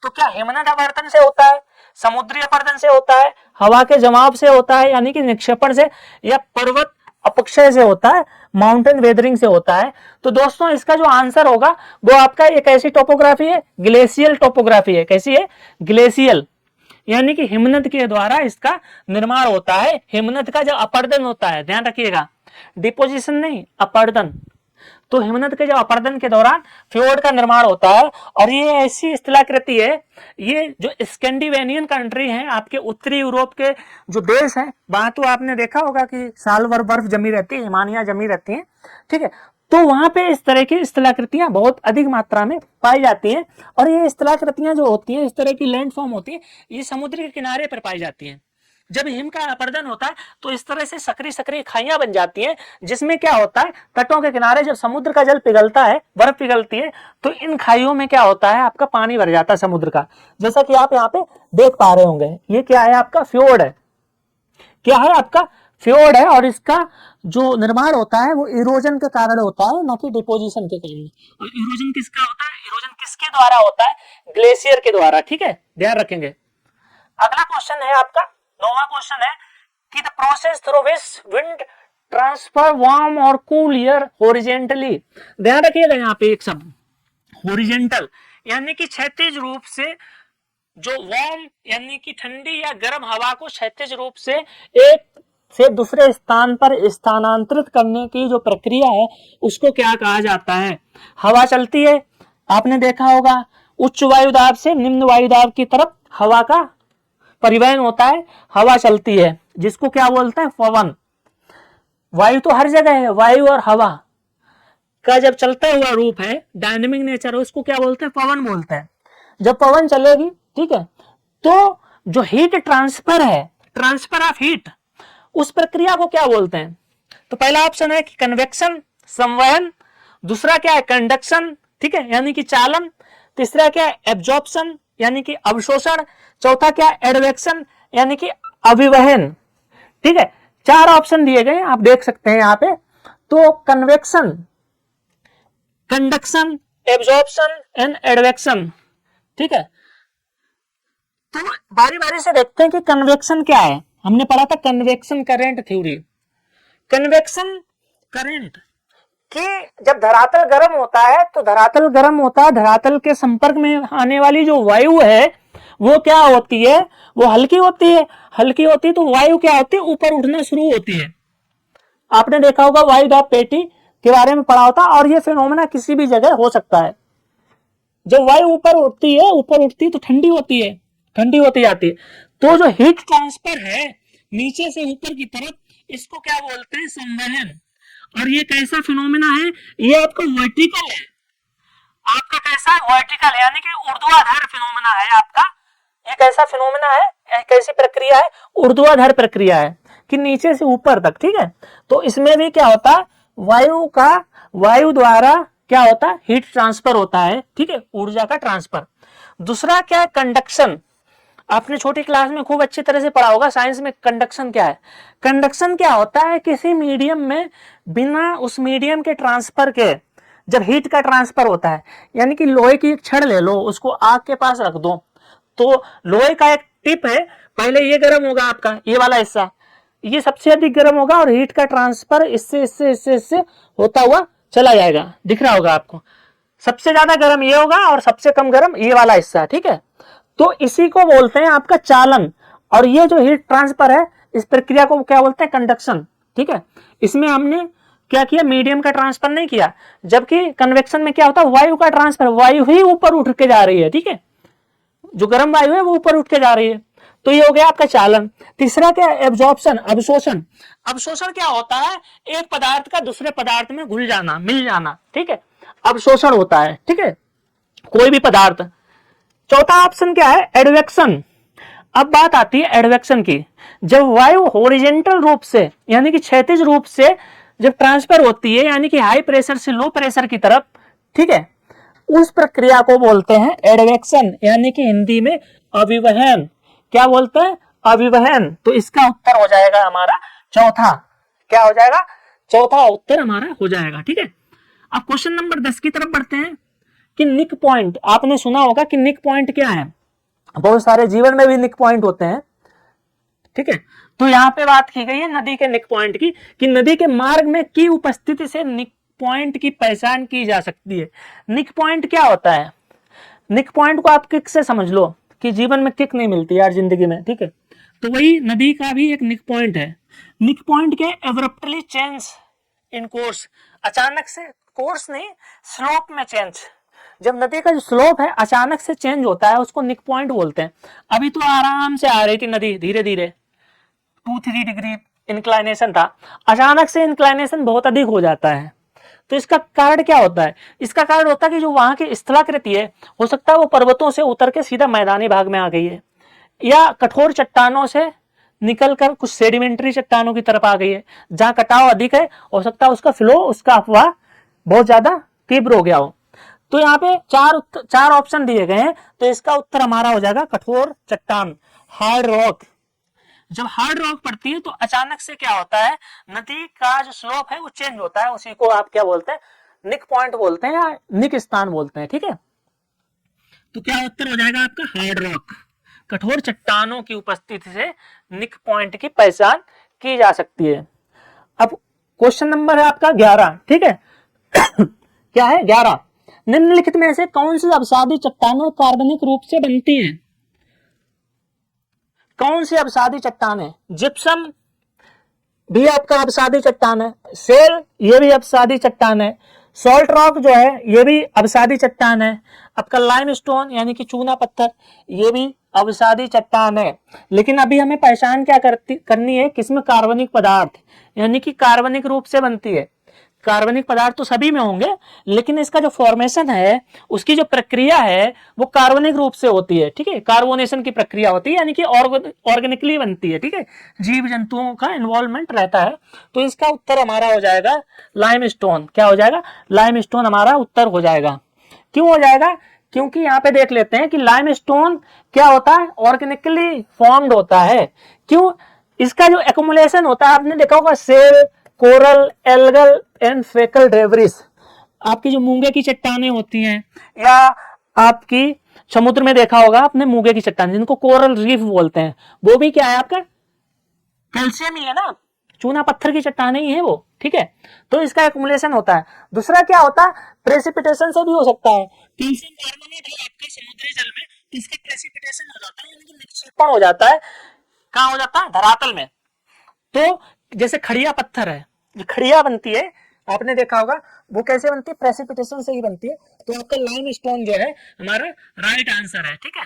तो क्या हिमनद अपरदन से होता है, समुद्री अपरदन से होता है, हवा के जमाव से होता है यानी कि निक्षेपण से, या पर्वत अपक्षय से होता है, माउंटेन वेदरिंग से होता है। तो दोस्तों इसका जो आंसर होगा वो आपका एक ऐसी टोपोग्राफी है, ग्लेशियल टोपोग्राफी है। कैसी है, ग्लेशियल, यानी कि हिमनद के द्वारा इसका निर्माण होता है, हिमनद का जो अपरदन होता है, ध्यान रखिएगा। डिपोजिशन नहीं, अपर्दन। तो हिमनद के जो अपर्दन के दौरान फ्योर्ड का निर्माण होता है। और ये ऐसी स्थलाकृति है, ये जो स्कैंडिनेवियन कंट्री हैं, आपके उत्तरी यूरोप के जो देश हैं, वहां तो आपने देखा होगा कि साल भर बर्फ जमी रहती है, हिमानियां जमी रहती हैं, ठीक है। तो वहां पे इस तरह की स्थलाकृतियां बहुत अधिक मात्रा में पाई जाती हैं। और ये स्थलाकृतियां जो होती हैं, इस तरह की लैंडफॉर्म होती है, ये समुद्र के किनारे पर पाई जाती हैं। जब हिम का अपर्दन होता है तो इस तरह से सकरी सकरी खाइयां बन जाती हैं, जिसमें क्या होता है, तटों के किनारे जब समुद्र का जल पिघलता है, बर्फ पिघलती है, तो इन खाइयों में क्या होता है, आपका पानी भर जाता है समुद्र का। जैसा कि आप यहाँ पे देख पा रहे होंगे, ये क्या है, आपका फ्योर्ड है। क्या है, आपका फ्योर्ड है। और इसका जो निर्माण होता है वो इरोजन के कारण होता है, न कि डिपोजिशन के कारण। और इरोजन किसका होता है, इरोजन किसके द्वारा होता है, ग्लेशियर के द्वारा, ठीक है, ध्यान रखेंगे। अगला क्वेश्चन है आपका, नौवां क्वेश्चन है कि the process through which wind transfer warm और कूल एयर हॉरिजेंटली। ध्यान रखिएगा यहाँ पे एक शब्द हॉरिजेंटल, यानी कि क्षैतिज रूप से जो वार्म यानी कि ठंडी या गर्म हवा को क्षैतिज रूप से एक से दूसरे स्थान पर स्थानांतरित करने की जो प्रक्रिया है, उसको क्या कहा जाता है। हवा चलती है, आपने देखा होगा, उच्च वायुदाब से निम्न वायुदाब की तरफ हवा का परिवहन होता है, हवा चलती है, जिसको क्या बोलते हैं, पवन। वायु तो हर जगह है, वायु और हवा का जब चलता हुआ रूप है, डायनेमिक नेचर है, उसको क्या बोलते हैं, पवन बोलते हैं। जब पवन चलेगी, ठीक है, तो जो हीट ट्रांसफर है, ट्रांसफर ऑफ हीट, उस प्रक्रिया को क्या बोलते हैं। तो पहला ऑप्शन है कि कन्वेक्शन, संवहन। दूसरा क्या है, कंडक्शन, ठीक है, यानी कि चालन। तीसरा क्या है, एब्जॉर्प्शन, यानी कि अवशोषण। चौथा क्या है, एडवेक्शन, यानी कि अभिवहन, ठीक है। 4 ऑप्शन दिए गए, आप देख सकते हैं यहाँ पे। तो convection, conduction, absorption and advection, ठीक है। तो बारी बारी से देखते हैं कि कन्वेक्शन क्या है। हमने पढ़ा था convection current theory. Convection current कि जब धरातल गर्म होता है, तो धरातल गर्म होता है, धरातल के संपर्क में आने वाली जो वायु है वो क्या होती है, वो हल्की होती है। हल्की होती है तो वायु क्या होती है, ऊपर उठना शुरू होती है। आपने देखा होगा वायुदाब पेटी के बारे में पढ़ा होता। और ये फिनोमेना किसी भी जगह हो सकता है। जब वायु ऊपर उठती है, ऊपर उठती है तो ठंडी होती है, ठंडी होती जाती है। तो जो हीट ट्रांसफर है नीचे से ऊपर की तरफ, इसको क्या बोलते हैं, संवहन। और ये कैसा फिनोमेना है, ये आपका वर्टिकल है। आपका कैसा वर्टिकल, यानी कि ऊर्ध्वाधर फिनोमेना है आपका। ये कैसा फिनोमेना है, कैसी प्रक्रिया है, ऊर्ध्वाधर प्रक्रिया है कि नीचे से ऊपर तक, ठीक है। तो इसमें भी क्या होता है, वायु द्वारा क्या होता है, हीट ट्रांसफर होता है, ठीक है, ऊर्जा का ट्रांसफर। दूसरा क्या है, कंडक्शन। आपने छोटी क्लास में खूब अच्छी तरह से पढ़ा होगा साइंस में, कंडक्शन क्या है। कंडक्शन क्या होता है, किसी मीडियम में बिना उस मीडियम के ट्रांसफर के जब हीट का ट्रांसफर होता है, यानी कि लोहे की एक छड़ ले लो, उसको आग के पास रख दो, तो लोहे का एक टिप है, पहले ये गर्म होगा आपका, ये वाला हिस्सा, ये सबसे अधिक गर्म होगा और हीट का ट्रांसफर इससे इससे इससे इससे होता हुआ चला जाएगा। दिख रहा होगा आपको, सबसे ज्यादा गर्म ये होगा और सबसे कम गर्म ये वाला हिस्सा, ठीक है। तो इसी को बोलते हैं आपका चालन। और ये जो हीट ट्रांसफर है, इस प्रक्रिया को क्या बोलते हैं, कंडक्शन, ठीक है। इसमें हमने क्या किया, मीडियम का ट्रांसफर नहीं किया, जबकि कन्वेक्शन में क्या होता है, वायु का ट्रांसफर, वायु ही ऊपर उठ के जा रही है, ठीक है, जो गर्म वायु है वो ऊपर उठ के जा रही है। तो ये हो गया आपका चालन। तीसरा क्या है, एब्जॉर्प्शन, अवशोषण। अवशोषण क्या होता है, एक पदार्थ का दूसरे पदार्थ में घुल जाना, मिल जाना, ठीक है, अवशोषण होता है, ठीक है, कोई भी पदार्थ। चौथा ऑप्शन क्या है, एडवेक्शन। अब बात आती है एडवेक्शन की। जब वायु हॉरिजेंटल रूप से यानी कि क्षैतिज रूप से जब ट्रांसफर होती है, यानी कि हाई प्रेशर से लो प्रेशर की तरफ, ठीक है, उस प्रक्रिया को बोलते हैं एडवेक्शन, यानी कि हिंदी में अभिवहन। क्या बोलते हैं, अभिवहन। तो इसका उत्तर हो जाएगा हमारा चौथा। क्या हो जाएगा, चौथा उत्तर हमारा हो जाएगा, ठीक है। अब क्वेश्चन नंबर 10 की तरफ बढ़ते हैं कि निक पॉइंट। आपने सुना होगा कि निक पॉइंट क्या है, बहुत सारे जीवन में भी निक पॉइंट होते हैं, ठीक है। तो यहाँ पे बात की गई है नदी के निक पॉइंट की, कि नदी के मार्ग में की उपस्थिति से निक पॉइंट की पहचान की जा सकती है। निक पॉइंट क्या होता है, निक पॉइंट को आप किक से समझ लो कि जीवन में किक नहीं मिलती यार जिंदगी में, ठीक है, तो वही नदी का भी एक निक पॉइंट है। निक पॉइंट के एब्रप्टली चेंज इन कोर्स, अचानक से, कोर्स नहीं, स्लोप में चेंज। जब नदी का जो स्लोप है अचानक से चेंज होता है उसको निक पॉइंट बोलते हैं। अभी तो आराम से आ रही थी नदी, धीरे धीरे 2-3 डिग्री इंक्लाइनेशन था, अचानक से इंक्लाइनेशन बहुत अधिक हो जाता है। तो इसका कारण क्या होता है? इसका कारण होता है कि जो वहां की स्थलाकृति है, हो सकता है वो पर्वतों से उतर के सीधा मैदानी भाग में आ गई है, या कठोर चट्टानों से निकलकर कुछ सेडिमेंट्री चट्टानों की तरफ आ गई है, जहां कटाव अधिक है, हो सकता है उसका फ्लो, उसका अफवाह बहुत ज्यादा तीव्र हो गया हो। तो यहाँ पे चार ऑप्शन दिए गए हैं, तो इसका उत्तर हमारा हो जाएगा कठोर चट्टान, हार्ड रॉक। जब हार्ड रॉक पड़ती है तो अचानक से क्या होता है, नदी का जो स्लोप है वो चेंज होता है, उसी को आप क्या बोलते हैं, निक पॉइंट बोलते हैं या निक स्थान बोलते हैं। ठीक है, तो क्या उत्तर हो जाएगा आपका हार्ड रॉक। कठोर चट्टानों की उपस्थिति से निक पॉइंट की पहचान की जा सकती है। अब क्वेश्चन नंबर है आपका 11। ठीक है क्या है 11, निम्नलिखित में से कौन सी अवसादी चट्टानें कार्बनिक रूप से बनती हैं? कौन सी अवसादी चट्टान है? जिप्सम भी आपका अवसादी चट्टान है, सेल ये भी अवसादी चट्टान है, सॉल्ट रॉक जो है ये भी अवसादी चट्टान है, आपका लाइमस्टोन यानी कि चूना पत्थर ये भी अवसादी चट्टान है। लेकिन अभी हमें पहचान क्या करनी है, किसमें कार्बनिक पदार्थ यानी कि कार्बनिक रूप से बनती है। कार्बनिक पदार्थ तो सभी में होंगे, लेकिन इसका जो फॉर्मेशन है, उसकी जो प्रक्रिया है वो कार्बनिक रूप से होती है। ठीक है, कार्बोनेशन की प्रक्रिया होती है, यानी कि ऑर्गेनिकली बनती है। ठीक है, जीव जंतुओं का इन्वॉल्वमेंट रहता है। तो इसका उत्तर हमारा हो जाएगा लाइमस्टोन। क्या हो जाएगा? लाइमस्टोन हमारा उत्तर हो जाएगा। क्यों हो जाएगा? क्योंकि यहाँ पे देख लेते हैं कि लाइमस्टोन क्या होता है, ऑर्गेनिकली फॉर्म्ड होता है। क्यों? इसका जो एक्युमुलेशन होता है, आपने देखा होगा shell, coral, algal and faecal debris, आपकी जो मूंगे की चट्टानें होती हैं, या आपकी समुद्र में देखा होगा आपने मूंगे की चट्टान जिनको कोरल रीफ बोलते हैं, वो भी क्या है आपका कैल्शियम ही है ना, चूना पत्थर की चट्टानें ही है वो। ठीक है, तो इसका एक्युमुलेशन होता है। दूसरा क्या होता है, प्रेसिपिटेशन से भी हो सकता है। कैल्शियम कार्बोनेट है आपके समुद्री जल में, तो इसका प्रेसिपिटेशन हो जाता है, यानी कि निक्षेपण हो जाता है। कहाँ हो जाता है? धरातल में। तो जैसे खड़िया पत्थर है, जो खड़िया बनती है आपने देखा होगा, वो कैसे बनती है? प्रेसिपिटेशन से ही बनती है। तो आपका लाइमस्टोन जो है हमारा राइट आंसर है। ठीक है,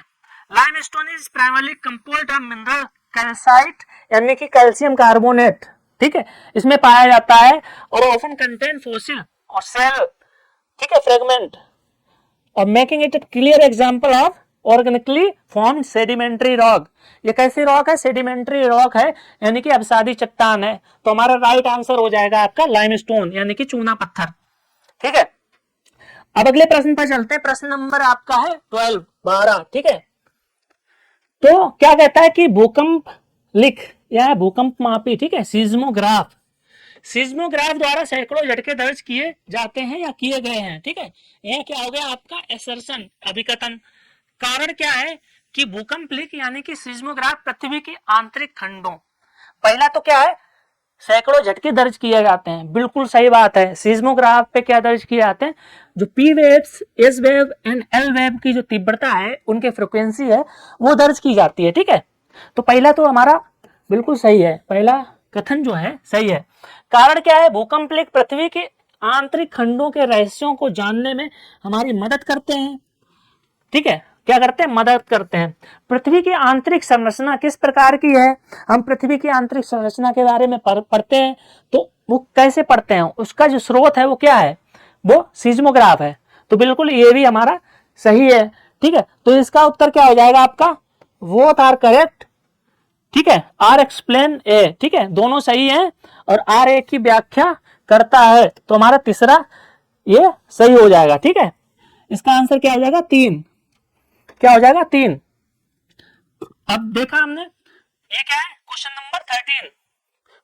limestone is primarily composed of mineral calcite यानी कि कैल्शियम कार्बोनेट। ठीक है, इसमें पाया जाता है और ऑफन कंटेन फॉसिल और सेल, ठीक है, फ्रेगमेंट, और making it clear example of organically formed sedimentary rock. ये कैसी रॉक है? सेडिमेंट्री रॉक है, यानी कि अवसादी चट्टान है। तो हमारा राइट आंसर हो जाएगा आपका लाइमस्टोन यानी कि चूना पत्थर। ठीक है, अब अगले प्रश्न पर चलते हैं। प्रश्न नंबर आपका है 12। ठीक है, तो क्या कहता है कि भूकंप लिख या भूकंप मापी, ठीक है, सीज्मोग्राफ, सीज्मोग्राफ द्वारा सैकड़ों झटके दर्ज किए जाते हैं या किए गए हैं। ठीक है, यह क्या हो गया आपका एसर्शन, अभिकथन। कारण क्या है कि भूकंप लिख यानी कि सीज्मोग्राफ पृथ्वी के आंतरिक खंडों, पहला तो क्या है, सैकड़ों झटके दर्ज किए जाते हैं, बिल्कुल सही बात है। सीज्मोग्राफ पे क्या दर्ज किए जाते हैं? जो P waves, S wave and L wave की जो तीव्रता है, उनके फ्रिक्वेंसी है, वो दर्ज की जाती है। ठीक है, तो पहला तो हमारा बिल्कुल सही है, पहला कथन जो है सही है। कारण क्या है? भूकंप लिख पृथ्वी के आंतरिक खंडों के रहस्यों को जानने में हमारी मदद करते हैं। ठीक है, क्या करते हैं? मदद करते हैं। पृथ्वी की आंतरिक संरचना किस प्रकार की है, हम पृथ्वी की आंतरिक संरचना के बारे में पढ़ते हैं। तो वो कैसे पढ़ते हैं? उसका जो स्रोत है वो क्या है? वो सीज्मोग्राफ है। तो बिल्कुल ये भी हमारा सही है। ठीक है, तो इसका उत्तर क्या हो जाएगा आपका? Both are correct. ठीक है, आर एक्सप्लेन ए, ठीक है, दोनों सही है, और आर ए की व्याख्या करता है। तो हमारा तीसरा ये सही हो जाएगा। ठीक है, इसका आंसर क्या हो जाएगा? 3। क्या हो जाएगा? 3। अब देखा हमने, ये क्या है? Question number 13।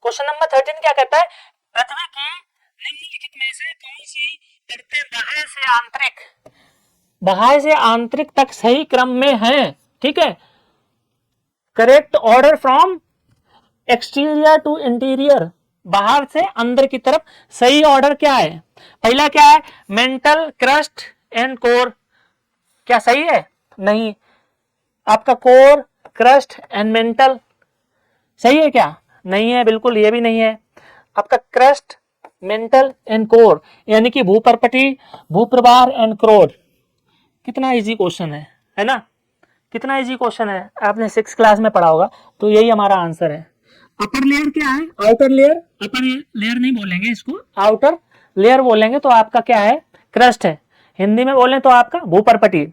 क्वेश्चन नंबर 13 क्या कहता है? पृथ्वी की निम्नलिखित में से कौन सी परतें बाह्य से आंतरिक तक सही क्रम में है? ठीक है, correct order from exterior to interior, बाहर से अंदर की तरफ सही ऑर्डर क्या है? पहला क्या है? Mental, crust and core. क्या सही है? नहीं, आपका कोर, क्रस्ट एंड मेंटल सही है क्या? नहीं है, बिल्कुल ये भी नहीं है। आपका क्रस्ट मेंटल एंड कोर, यानी कि भूपर्पटी, भूप्रभार एंड क्रोड। कितना इजी क्वेश्चन है ना, कितना इजी क्वेश्चन है, आपने 6 क्लास में पढ़ा होगा। तो यही हमारा आंसर है। अपर लेयर क्या है, आउटर लेयर, अपर लेयर नहीं बोलेंगे इसको, आउटर लेयर बोलेंगे। तो आपका क्या है, क्रस्ट है। हिंदी में बोलें तो आपका भूपर्पटी।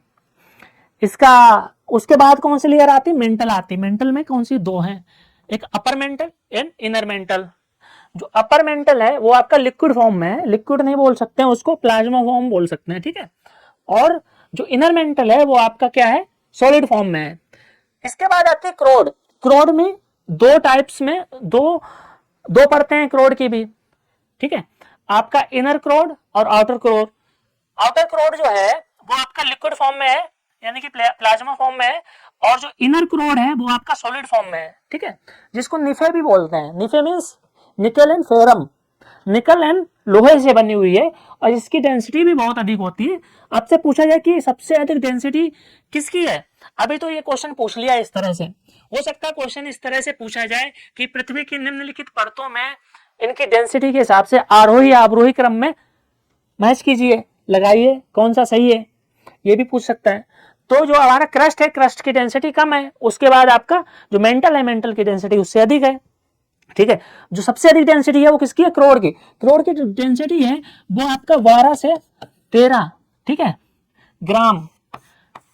इसका उसके बाद कौन सी लेयर आती, मेंटल आती। मेंटल में कौन सी, दो हैं, एक upper mantle and inner mental. जो अपर मेंटल है वो आपका लिक्विड फॉर्म में है, लिक्विड नहीं बोल सकते हैं उसको, प्लाज्मा फॉर्म बोल सकते हैं, ठीक है। और जो इनर मेंटल है वो आपका क्या है, सॉलिड फॉर्म में है। इसके बाद आते हैं क्रोड। क्रोड में दो टाइप्स में, दो परतें हैं क्रोड की भी, ठीक है। आपका इनर क्रोड और आउटर क्रोड। आउटर क्रोड जो है वो आपका लिक्विड फॉर्म में है, यानी कि प्लाज्मा फॉर्म में है। और जो इनर क्रोड है वो आपका सॉलिड फॉर्म में है, ठीक है, जिसको निफे भी बोलते हैं। Nife means nickel and ferrum, nickel and लोहे से बनी हुई है, और इसकी डेंसिटी भी बहुत अधिक होती है। आपसे पूछा जाए कि सबसे अधिक डेंसिटी किसकी है, अभी तो ये क्वेश्चन पूछ लिया इस तरह से, हो सकता है क्वेश्चन इस तरह से पूछा जाए कि पृथ्वी की निम्नलिखित परतों में इनकी डेंसिटी के हिसाब से आरोही अवरोही क्रम में मैच कीजिए, लगाइए कौन सा सही है, ये भी पूछ सकता है। तो जो हमारा क्रस्ट है, क्रस्ट की डेंसिटी कम है। उसके बाद आपका जो मेंटल है, मेंटल की डेंसिटी उससे अधिक है, ठीक है। जो सबसे अधिक डेंसिटी है वो किसकी है, क्रोड की। क्रोड की जो डेंसिटी है वो आपका 12 से 13, ठीक है, ग्राम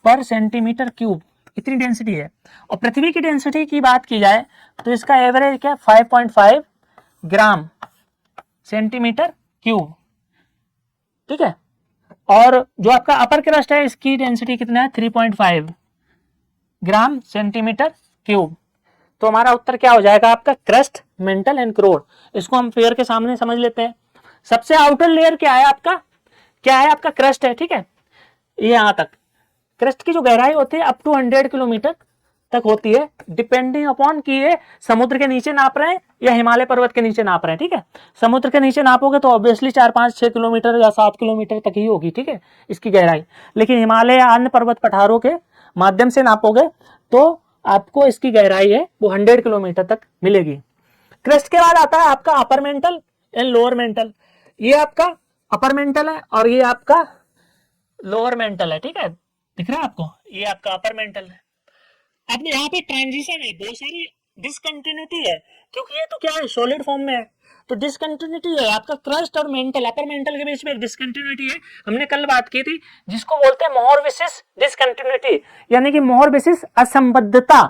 पर सेंटीमीटर क्यूब, इतनी डेंसिटी है। और पृथ्वी की डेंसिटी की बात की जाए तो इसका एवरेज क्या, 5.5 ग्राम सेंटीमीटर क्यूब, ठीक है। और जो आपका अपर क्रस्ट है इसकी डेंसिटी कितना है, 3.5 ग्राम सेंटीमीटर क्यूब। तो हमारा उत्तर क्या हो जाएगा आपका, क्रस्ट, मेंटल एंड क्रोड। इसको हम फिगर के सामने समझ लेते हैं। सबसे आउटर लेयर क्या है आपका, क्या है आपका, क्रस्ट है, ठीक है। ये यहां तक क्रस्ट की जो गहराई होती है अप टू 100 किलोमीटर तक होती है, डिपेंडिंग अपॉन कि ये समुद्र के नीचे नाप रहे हैं या हिमालय पर्वत के नीचे नाप रहे हैं, ठीक है। समुद्र के नीचे नापोगे तो ऑब्वियसली 4-5-6 किलोमीटर या 7 किलोमीटर तक ही होगी, ठीक है, इसकी गहराई। लेकिन हिमालय या अन्य पर्वत पठारों के माध्यम से नापोगे तो आपको इसकी गहराई है वो 100 किलोमीटर तक मिलेगी। क्रस्ट के बाद आता है आपका upper mantle and lower mental. ये आपका अपर मेंटल है और ये आपका लोअर मेंटल है, ठीक है, दिख रहा है आपको, ये आपका अपर मेंटल है। अब यहाँ पे ट्रांजिशन है, बहुत सारी डिसकंटिन्यूटी है, क्योंकि ये तो क्या है, सॉलिड फॉर्म में है, तो डिसकंटिन्यूटी है आपका क्रस्ट और मेंटल, अपर मेंटल के बीच में एक डिसकंटिन्यूटी है। हमने कल बात की थी, जिसको बोलते हैं मोहर विशेष डिसकंटिन्यूटी, यानी कि मोहर विशेष असंबद्धता।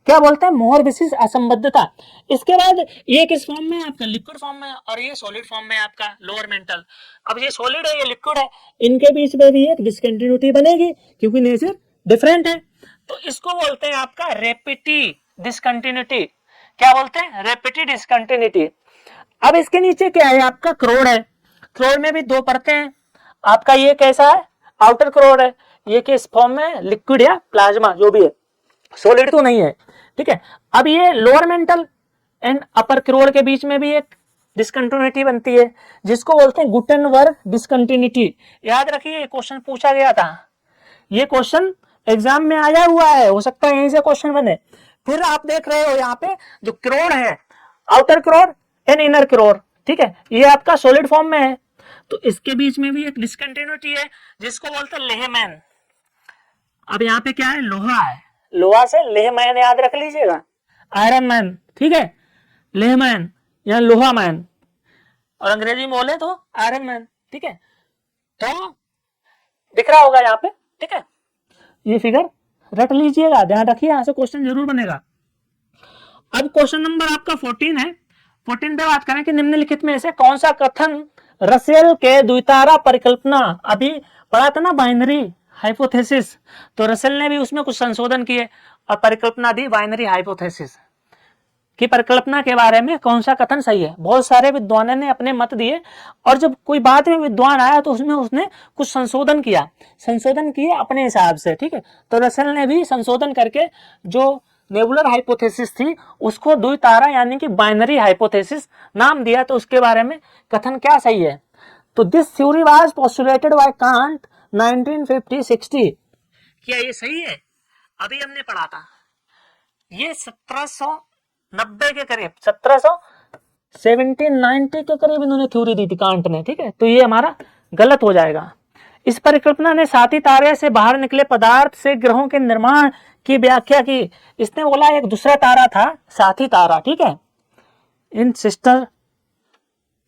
क्या बोलते हैं, मोहर विशेष असंबद्धता। इसके बाद ये किस फॉर्म में है आपका, लिक्विड फॉर्म में, और ये सॉलिड फॉर्म में आपका लोअर मेंटल। अब ये सॉलिड है, ये लिक्विड है, इनके बीच में भी एक डिसकंटिन्यूटी बनेगी क्योंकि नेचर डिफरेंट है। तो इसको बोलते हैं आपका रेपिटी डिसकंटिन्यूटी। क्या बोलते हैं, रेपिटी डिसकंटिन्यूटी। अब इसके नीचे क्या है आपका, क्रोड है। क्रोड में भी दो परतें हैं। आपका ये कैसा है, आउटर क्रोड है, ये किस फॉर्म में, लिक्विड या प्लाज्मा जो भी है, सॉलिड तो नहीं है, ठीक है। अब ये लोअर मेंटल एंड अपर क्रोड के बीच में भी एक डिसकंटिन्यूटी बनती है, जिसको बोलते हैं गुटेनबर्ग डिसकंटिन्यूटी। याद रखिए क्वेश्चन पूछा गया था, ये क्वेश्चन एग्जाम में आया हुआ है, हो सकता है यहीं से क्वेश्चन बने। फिर आप देख रहे हो यहाँ पे जो क्रोड है, आउटर क्रोड एंड इनर क्रोड, ठीक है, ये आपका सॉलिड फॉर्म में है, तो इसके बीच में भी एक डिसकंटिन्यूटी है जिसको बोलते हैं लेहमैन। अब यहाँ पे क्या है, लोहा है, लोहा से लेहमैन याद रख लीजिएगा, आयरन मैन, ठीक है, लेहमैन या लोहा मैन, और अंग्रेजी में बोले तो आयरन मैन, ठीक है। तो दिख रहा होगा यहाँ पे, ठीक है, ये फिगर रट लीजिएगा, ध्यान रखिए, यहां से क्वेश्चन जरूर बनेगा। अब क्वेश्चन नंबर आपका 14 है। 14 पे बात करें कि निम्नलिखित में से कौन सा कथन रसेल के द्वितारा परिकल्पना, अभी पढ़ा था ना बाइनरी हाइपोथेसिस, तो रसेल ने भी उसमें कुछ संशोधन किए और परिकल्पना दी बाइनरी हाइपोथेसिस की परिकल्पना के बारे में कौन सा कथन सही है। बहुत सारे विद्वानों ने अपने मत दिए, और जब कोई बाद में विद्वान आया तो उसमें उसने कुछ संशोधन किया, संशोधन किए अपने हिसाब से, ठीक है। तो रसेल ने भी संशोधन करके जो नेबुलर हाइपोथेसिस थी उसको द्वितारा यानी कि बाइनरी हाइपोथेसिस नाम दिया। तो उसके बारे में कथन क्या सही है, तो this theory was postulated by Kant 1950-60। क्या ये सही है, अभी हमने पढ़ा था, ये 1790 के करीब, 1700 1790 के करीब इन्होंने थ्योरी दी थी कांट ने, ठीक है। तो ये हमारा गलत हो जाएगा। इस परिकल्पना ने साथी तारे से बाहर निकले पदार्थ से ग्रहों के निर्माण की व्याख्या की। इसने बोला एक दूसरा तारा था साथी तारा, ठीक है, इन सिस्टर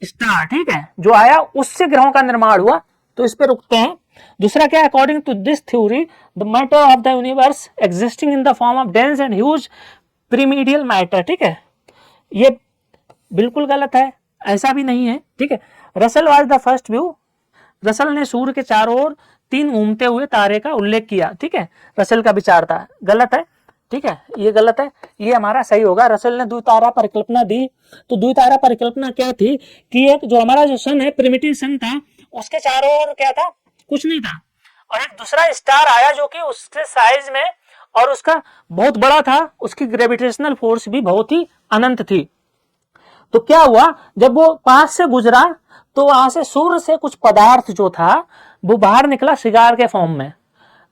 स्टार, ठीक है, जो आया उससे ग्रहों का निर्माण हुआ। तो इस पे रुकते हैं। दूसरा क्या, according to this theory the matter of the universe existing in the form of dense and huge primordial matter, ठीक है, ये बिल्कुल गलत है, ऐसा भी नहीं है, ठीक है। Russell was the first view, Russell ने सूर्य के चारों ओर 3 घूमते हुए तारे का उल्लेख किया, ठीक है, रसल का विचार था, गलत है, ठीक है, ये गलत है, ये हमारा सही होगा। रसल ने द्वितारा परिकल्पना दी। तो द्वितारा परिकल्पना क्या थी कि एक जो हमारा जो सन है, प्रिमिटिव सन था, उसके चारों ओर क्या था, कुछ नहीं था, और एक दूसरा स्टार आया जो कि उसके साइज में और उसका बहुत बड़ा था, उसकी ग्रेविटेशनल फोर्स भी बहुत ही अनंत थी। तो क्या हुआ, जब वो पास से गुजरा तो वहां से सूर्य से कुछ पदार्थ जो था वो बाहर निकला सिगार के फॉर्म में।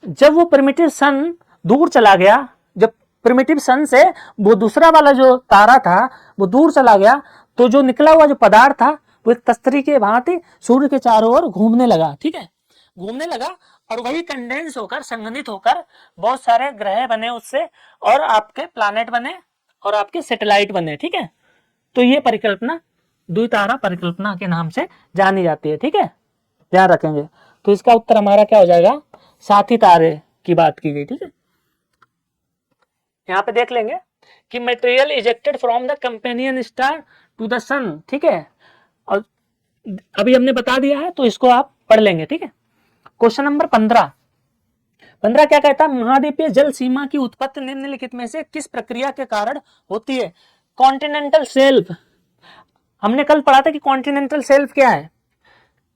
जब वो प्रिमिटिव सन दूर चला गया, जब प्रिमिटिव सन से वो दूसरा वाला जो तारा था वो दूर चला गया, तो जो निकला हुआ जो पदार्थ था वो एक तस्तरी के भांति सूर्य के चारों ओर घूमने लगा, ठीक है, घूमने लगा, और वही कंडेंस होकर, संघनित होकर बहुत सारे ग्रह बने उससे, और आपके प्लैनेट बने और आपके सैटेलाइट बने, ठीक है। तो ये परिकल्पना द्वितारा परिकल्पना के नाम से जानी जाती है, ठीक है, ध्यान रखेंगे। तो इसका उत्तर हमारा क्या हो जाएगा, साथी तारे की बात की गई, ठीक है। यहां पे देख लेंगे कि material ejected from the companion star to the sun, ठीक है, और अभी हमने बता दिया है तो इसको आप पढ़ लेंगे, ठीक है। क्वेश्चन नंबर 15 क्या कहता है, महाद्वीपीय जल सीमा की उत्पत्ति निम्नलिखित में से किस प्रक्रिया के कारण होती है। कॉन्टिनेंटल शेल्फ, हमने कल पढ़ा था कि कॉन्टिनेंटल शेल्फ क्या है,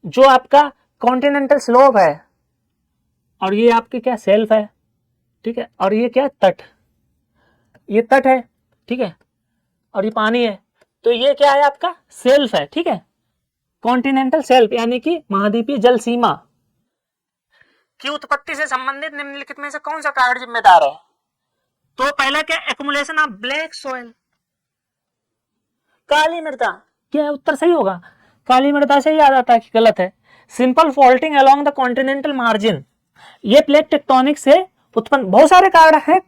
जो आपका कॉन्टिनेंटल स्लोप है, और ये आपके क्या शेल्फ है, ठीक है, और ये क्या तट, ये तट है, ठीक है, और ये पानी है, तो ये क्या है आपका शेल्फ है, ठीक है। कॉन्टिनेंटल शेल्फ यानी कि महाद्वीपीय जल सीमा की उत्पत्ति से संबंधित निम्नलिखित में से कौन सा कारण जिम्मेदार है। तो पहला क्या, एक्युमुलेशन ऑफ ब्लैक सोइल, काली मृदा, क्या है उत्तर सही होगा, काली मृदा से याद आता है कि गलत है। Simple faulting along the continental margin, ये प्लेट टेक्टोनिक से उत्पन्न, बहुत सारे कारण हैं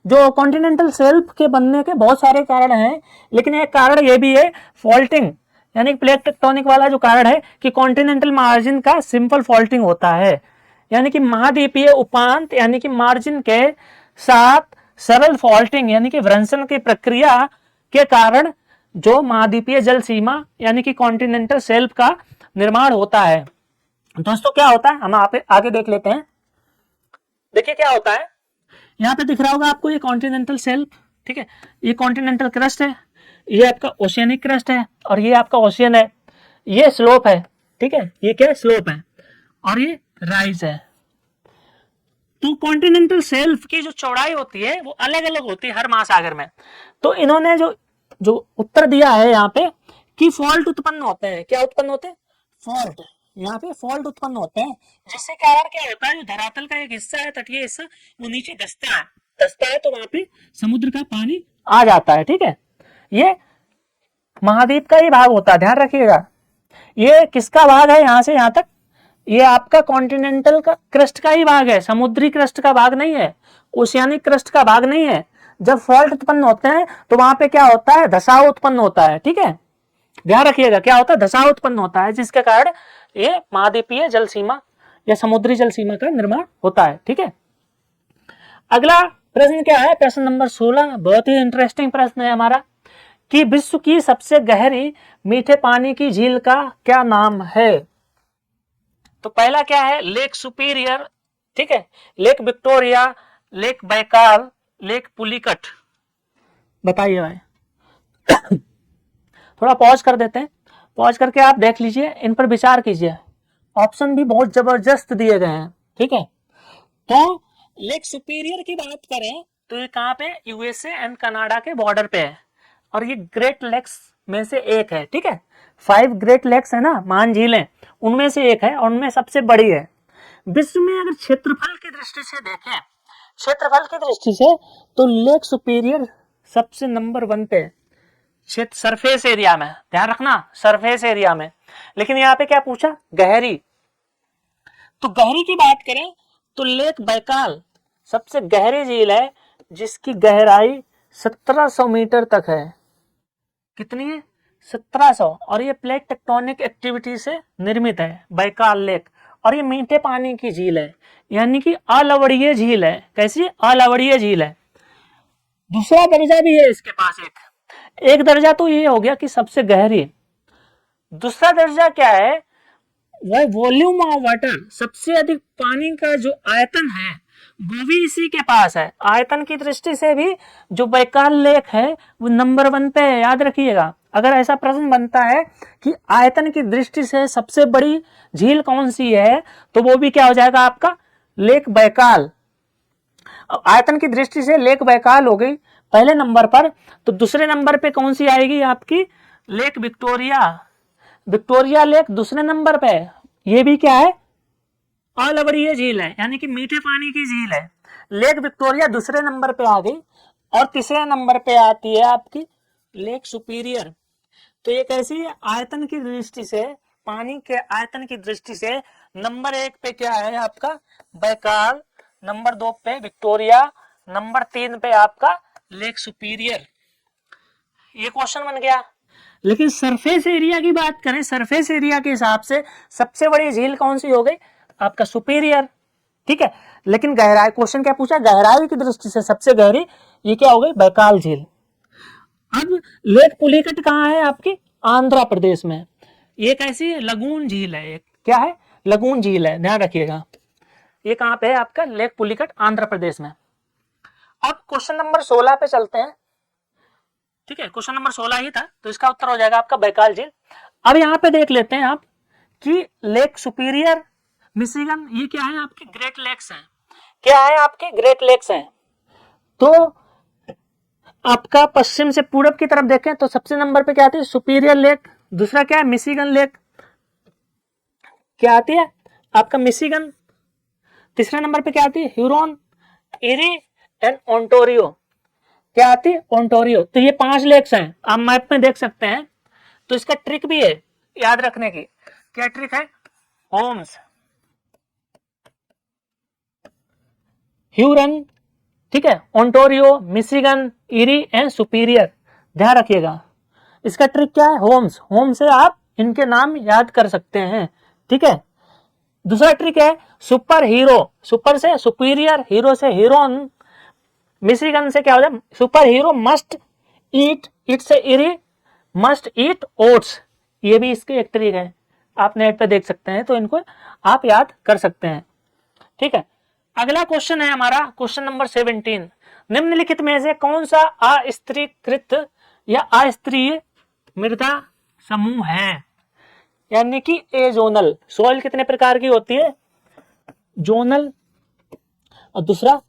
जो कॉन्टिनेंटल शेल्फ के बनने के बहुत सारे कारण हैं, लेकिन एक कारण ये भी है फॉल्टिंग, यानी प्लेट टेक्टोनिक वाला जो कारण है कि कॉन्टिनेंटल मार्जिन का सिंपल फॉल्टिंग होता है, यानी कि महाद्वीपीय उपांत यानी कि मार्जिन के साथ सरल फॉल्टिंग यानी कि भ्रंशन की प्रक्रिया के कारण जो महाद्वीपीय जल सीमा यानी कि कॉन्टिनेंटल शेल्फ का निर्माण होता है। दोस्तों क्या होता है, हम आगे देख लेते हैं। देखिए क्या होता है, यहाँ पे दिख रहा होगा आपको ये कॉन्टिनेंटल शेल्फ, ठीक है, ये कॉन्टिनेंटल क्रस्ट है, ये आपका ओशियनिक क्रस्ट है, और ये आपका ओशियन है, ये स्लोप है, ठीक है, ये क्या स्लोप है, और ये राइज है। तो कॉन्टिनेंटल शेल्फ की जो चौड़ाई होती है वो अलग अलग होती है हर महासागर में। तो इन्होंने जो जो उत्तर दिया है यहाँ पे कि फॉल्ट उत्पन्न होते हैं, क्या उत्पन्न होते हैं, फॉल्ट, यहाँ पे फॉल्ट उत्पन्न होते हैं, जिससे कारण क्या होता है, जो धरातल का एक हिस्सा है, तटीय हिस्सा, वो नीचे धसता है तो वहां पे समुद्र का पानी आ जाता है, ठीक है। ये महाद्वीप का ही भाग होता है, ध्यान रखिएगा। ये किसका भाग है, यहां से यहां तक, ये आपका कॉन्टिनेंटल का क्रस्ट का ही भाग है, समुद्री क्रस्ट का भाग नहीं है, ओशियानिक क्रस्ट का भाग नहीं है। जब फॉल्ट उत्पन्न होते हैं तो वहां पे क्या होता है, धसाव उत्पन्न होता है, ठीक है, ध्यान रखिएगा, क्या होता है, धसाव उत्पन्न होता है, जिसके कारण ये महाद्वीपीय जल सीमा या समुद्री जल सीमा का निर्माण होता है, ठीक है। अगला प्रश्न क्या है, प्रश्न नंबर 16, बहुत ही इंटरेस्टिंग प्रश्न है हमारा, कि विश्व की सबसे गहरी मीठे पानी की झील का क्या नाम है। तो पहला क्या है, लेक सुपीरियर, ठीक है, lake Victoria, lake Baikal, lake Pulicat, बताइए भाई। थोड़ा पॉज कर देते हैं, पॉज करके आप देख लीजिए, इन पर विचार कीजिए, ऑप्शन भी बहुत जबरदस्त दिए गए हैं, ठीक है। तो लेक सुपीरियर की बात करें तो ये कहाँ पे, यूएसए एंड कनाडा के बॉर्डर पे है, और ये ग्रेट लेक्स में से एक है, ठीक है, 5 ग्रेट लेक्स है ना, महान झीलें, उनमें से एक है और उनमें सबसे बड़ी है। विश्व में अगर क्षेत्रफल की दृष्टि से देखें, क्षेत्रफल की दृष्टि से तो लेक सुपीरियर सबसे नंबर 1 पे है, क्षेत्र सरफेस एरिया में, ध्यान रखना सरफेस एरिया में। लेकिन यहाँ पे क्या पूछा, गहरी। तो गहरी की बात करें तो लेक बैकाल सबसे गहरी झील है जिसकी गहराई 1700 मीटर तक है। कितनी है, 1700। और ये प्लेट टेक्टोनिक एक्टिविटी से निर्मित है बैकाल लेक। और ये मीठे पानी की झील है, यानी कि अलवणीय झील है। कैसी, अलवणीय झील है। दूसरा दर्जा भी है इसके पास, एक दर्जा तो ये हो गया कि सबसे गहरी। दूसरा दर्जा क्या है, वह वॉल्यूम ऑफ वाटर, सबसे अधिक पानी का जो आयतन है वो भी इसी के पास है। आयतन की दृष्टि से भी जो बैकाल लेक है वो नंबर 1 पे है, याद रखिएगा। अगर ऐसा प्रश्न बनता है कि आयतन की दृष्टि से सबसे बड़ी झील कौन सी है, तो वो भी क्या हो जाएगा आपका, लेक बैकाल। आयतन की दृष्टि से लेक बैकाल हो गई पहले नंबर पर। तो दूसरे नंबर पे कौन सी आएगी आपकी, लेक विक्टोरिया। विक्टोरिया लेक दूसरे नंबर पे है। ये भी क्या है, अलवणीय झील है, यानी कि मीठे पानी की झील है। लेक विक्टोरिया दूसरे नंबर पे आ गई। और तीसरे नंबर पे आती है आपकी लेक सुपीरियर। तो ये कैसी है, आयतन की दृष्टि से, पानी के आयतन की दृष्टि से नंबर 1 पे क्या है आपका, बैकाल। नंबर 2 पे विक्टोरिया। नंबर 3 पे आपका लेक सुपीरियर। ये क्वेश्चन बन गया। लेकिन सरफेस एरिया की बात करें, सरफेस एरिया के हिसाब से सबसे बड़ी झील कौन सी हो गई, आपका सुपीरियर। ठीक है। लेकिन गहराई, क्वेश्चन क्या पूछा, गहराई की दृष्टि से सबसे गहरी ये क्या हो गई, बैकाल झील। अब लेक पुलिकट कहाँ है आपकी, आंध्र प्रदेश में। ये कैसी है, लगून झील है। एक क्या है, लगून झील है, ध्यान रखिएगा। ये कहाँ पे है आपका, लेक पुलिकट, आंध्र प्रदेश में। अब क्वेश्चन नंबर 16 पे चलते हैं। ठीक है, क्वेश्चन नंबर 16 ही था, तो इसका उत्तर हो जाएगा आपका बैकाल झील। अब यहाँ पे देख लेते हैं आप कि लेक सुपीरियर, मिशिगन, ये क्या है आपके ग्रेट लेक्स हैं। क्या है आपके ग्रेट लेक्स हैं। तो आपका पश्चिम से पूरब की तरफ देखें तो सबसे नंबर पे क्या आती है, सुपीरियर लेक। दूसरा क्या है, मिशिगन लेक। क्या आती है आपका, मिशिगन। तीसरे नंबर पे क्या आती है, ह्यूरॉन, एरी एंड ओंटारियो। क्या आती है, ओंटारियो। तो ये 5 लेक्स हैं, आप मैप में देख सकते हैं। तो इसका ट्रिक भी है याद रखने की। क्या ट्रिक है, होम्स, ह्यूरन, ठीक है, Ontario, Michigan, eri and superior. ध्यान रखिएगा। इसका ट्रिक क्या है, होम्स। होम से आप इनके नाम याद कर सकते हैं। ठीक है। दूसरा ट्रिक है सुपर हीरो। सुपर से सुपीरियर, हीरो से हीरोन, मिशिगन से क्या हो जाए, super hero must eat, it से इरी, मस्ट ईट ओट्स। ये भी इसके एक ट्रिक है, आप नेट पे देख सकते हैं, तो इनको आप याद कर सकते हैं। ठीक है। अगला क्वेश्चन है हमारा क्वेश्चन नंबर 17। निम्नलिखित में से कौन सा अस्थिरीकृत या अस्तरीय मृदा समूह है, यानी कि एजोनल। सोइल कितने प्रकार की होती है, जोनल और दूसरा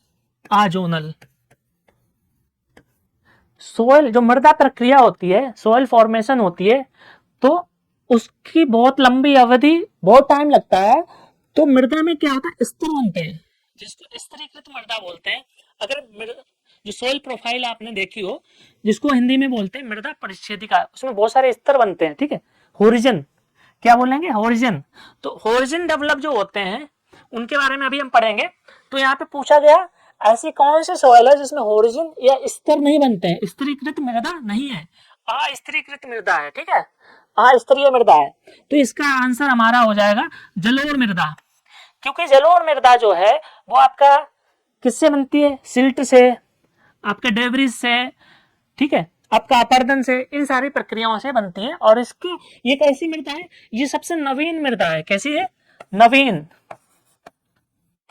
आजोनल। सोइल जो मृदा प्रक्रिया होती है, सोइल फॉर्मेशन होती है, तो उसकी बहुत लंबी अवधि, बहुत टाइम लगता है। तो मृदा में क्या होता है, स्तर बनते हैं, जिसको स्तरीकृत मृदा बोलते हैं। अगर जो सोइल प्रोफाइल आपने देखी हो, जिसको हिंदी में बोलते हैं मृदा परिच्छेदिका, उसमें बहुत सारे स्तर बनते हैं। ठीक है, होरिजन, क्या बोलेंगे, होरिजन। तो होरिजन डेवलप जो होते हैं उनके बारे में अभी हम पढ़ेंगे। तो यहाँ पे पूछा गया ऐसी कौन सी सोइल है जिसमें होरिजन या स्तर नहीं बनते हैं, स्तरीकृत मृदा नहीं है, अस्तरीकृत मृदा है। ठीक है, अस्तरीय मृदा है। तो इसका आंसर हमारा हो जाएगा जलोढ़ मृदा। क्योंकि जलोढ़ मृदा जो है वो आपका किससे बनती है, सिल्ट से, आपके डेब्रिज से, ठीक है, आपका अपर्दन से, इन सारी प्रक्रियाओं से बनती है। और इसकी ये कैसी मृदा है, ये सबसे नवीन मृदा है। कैसी है, नवीन।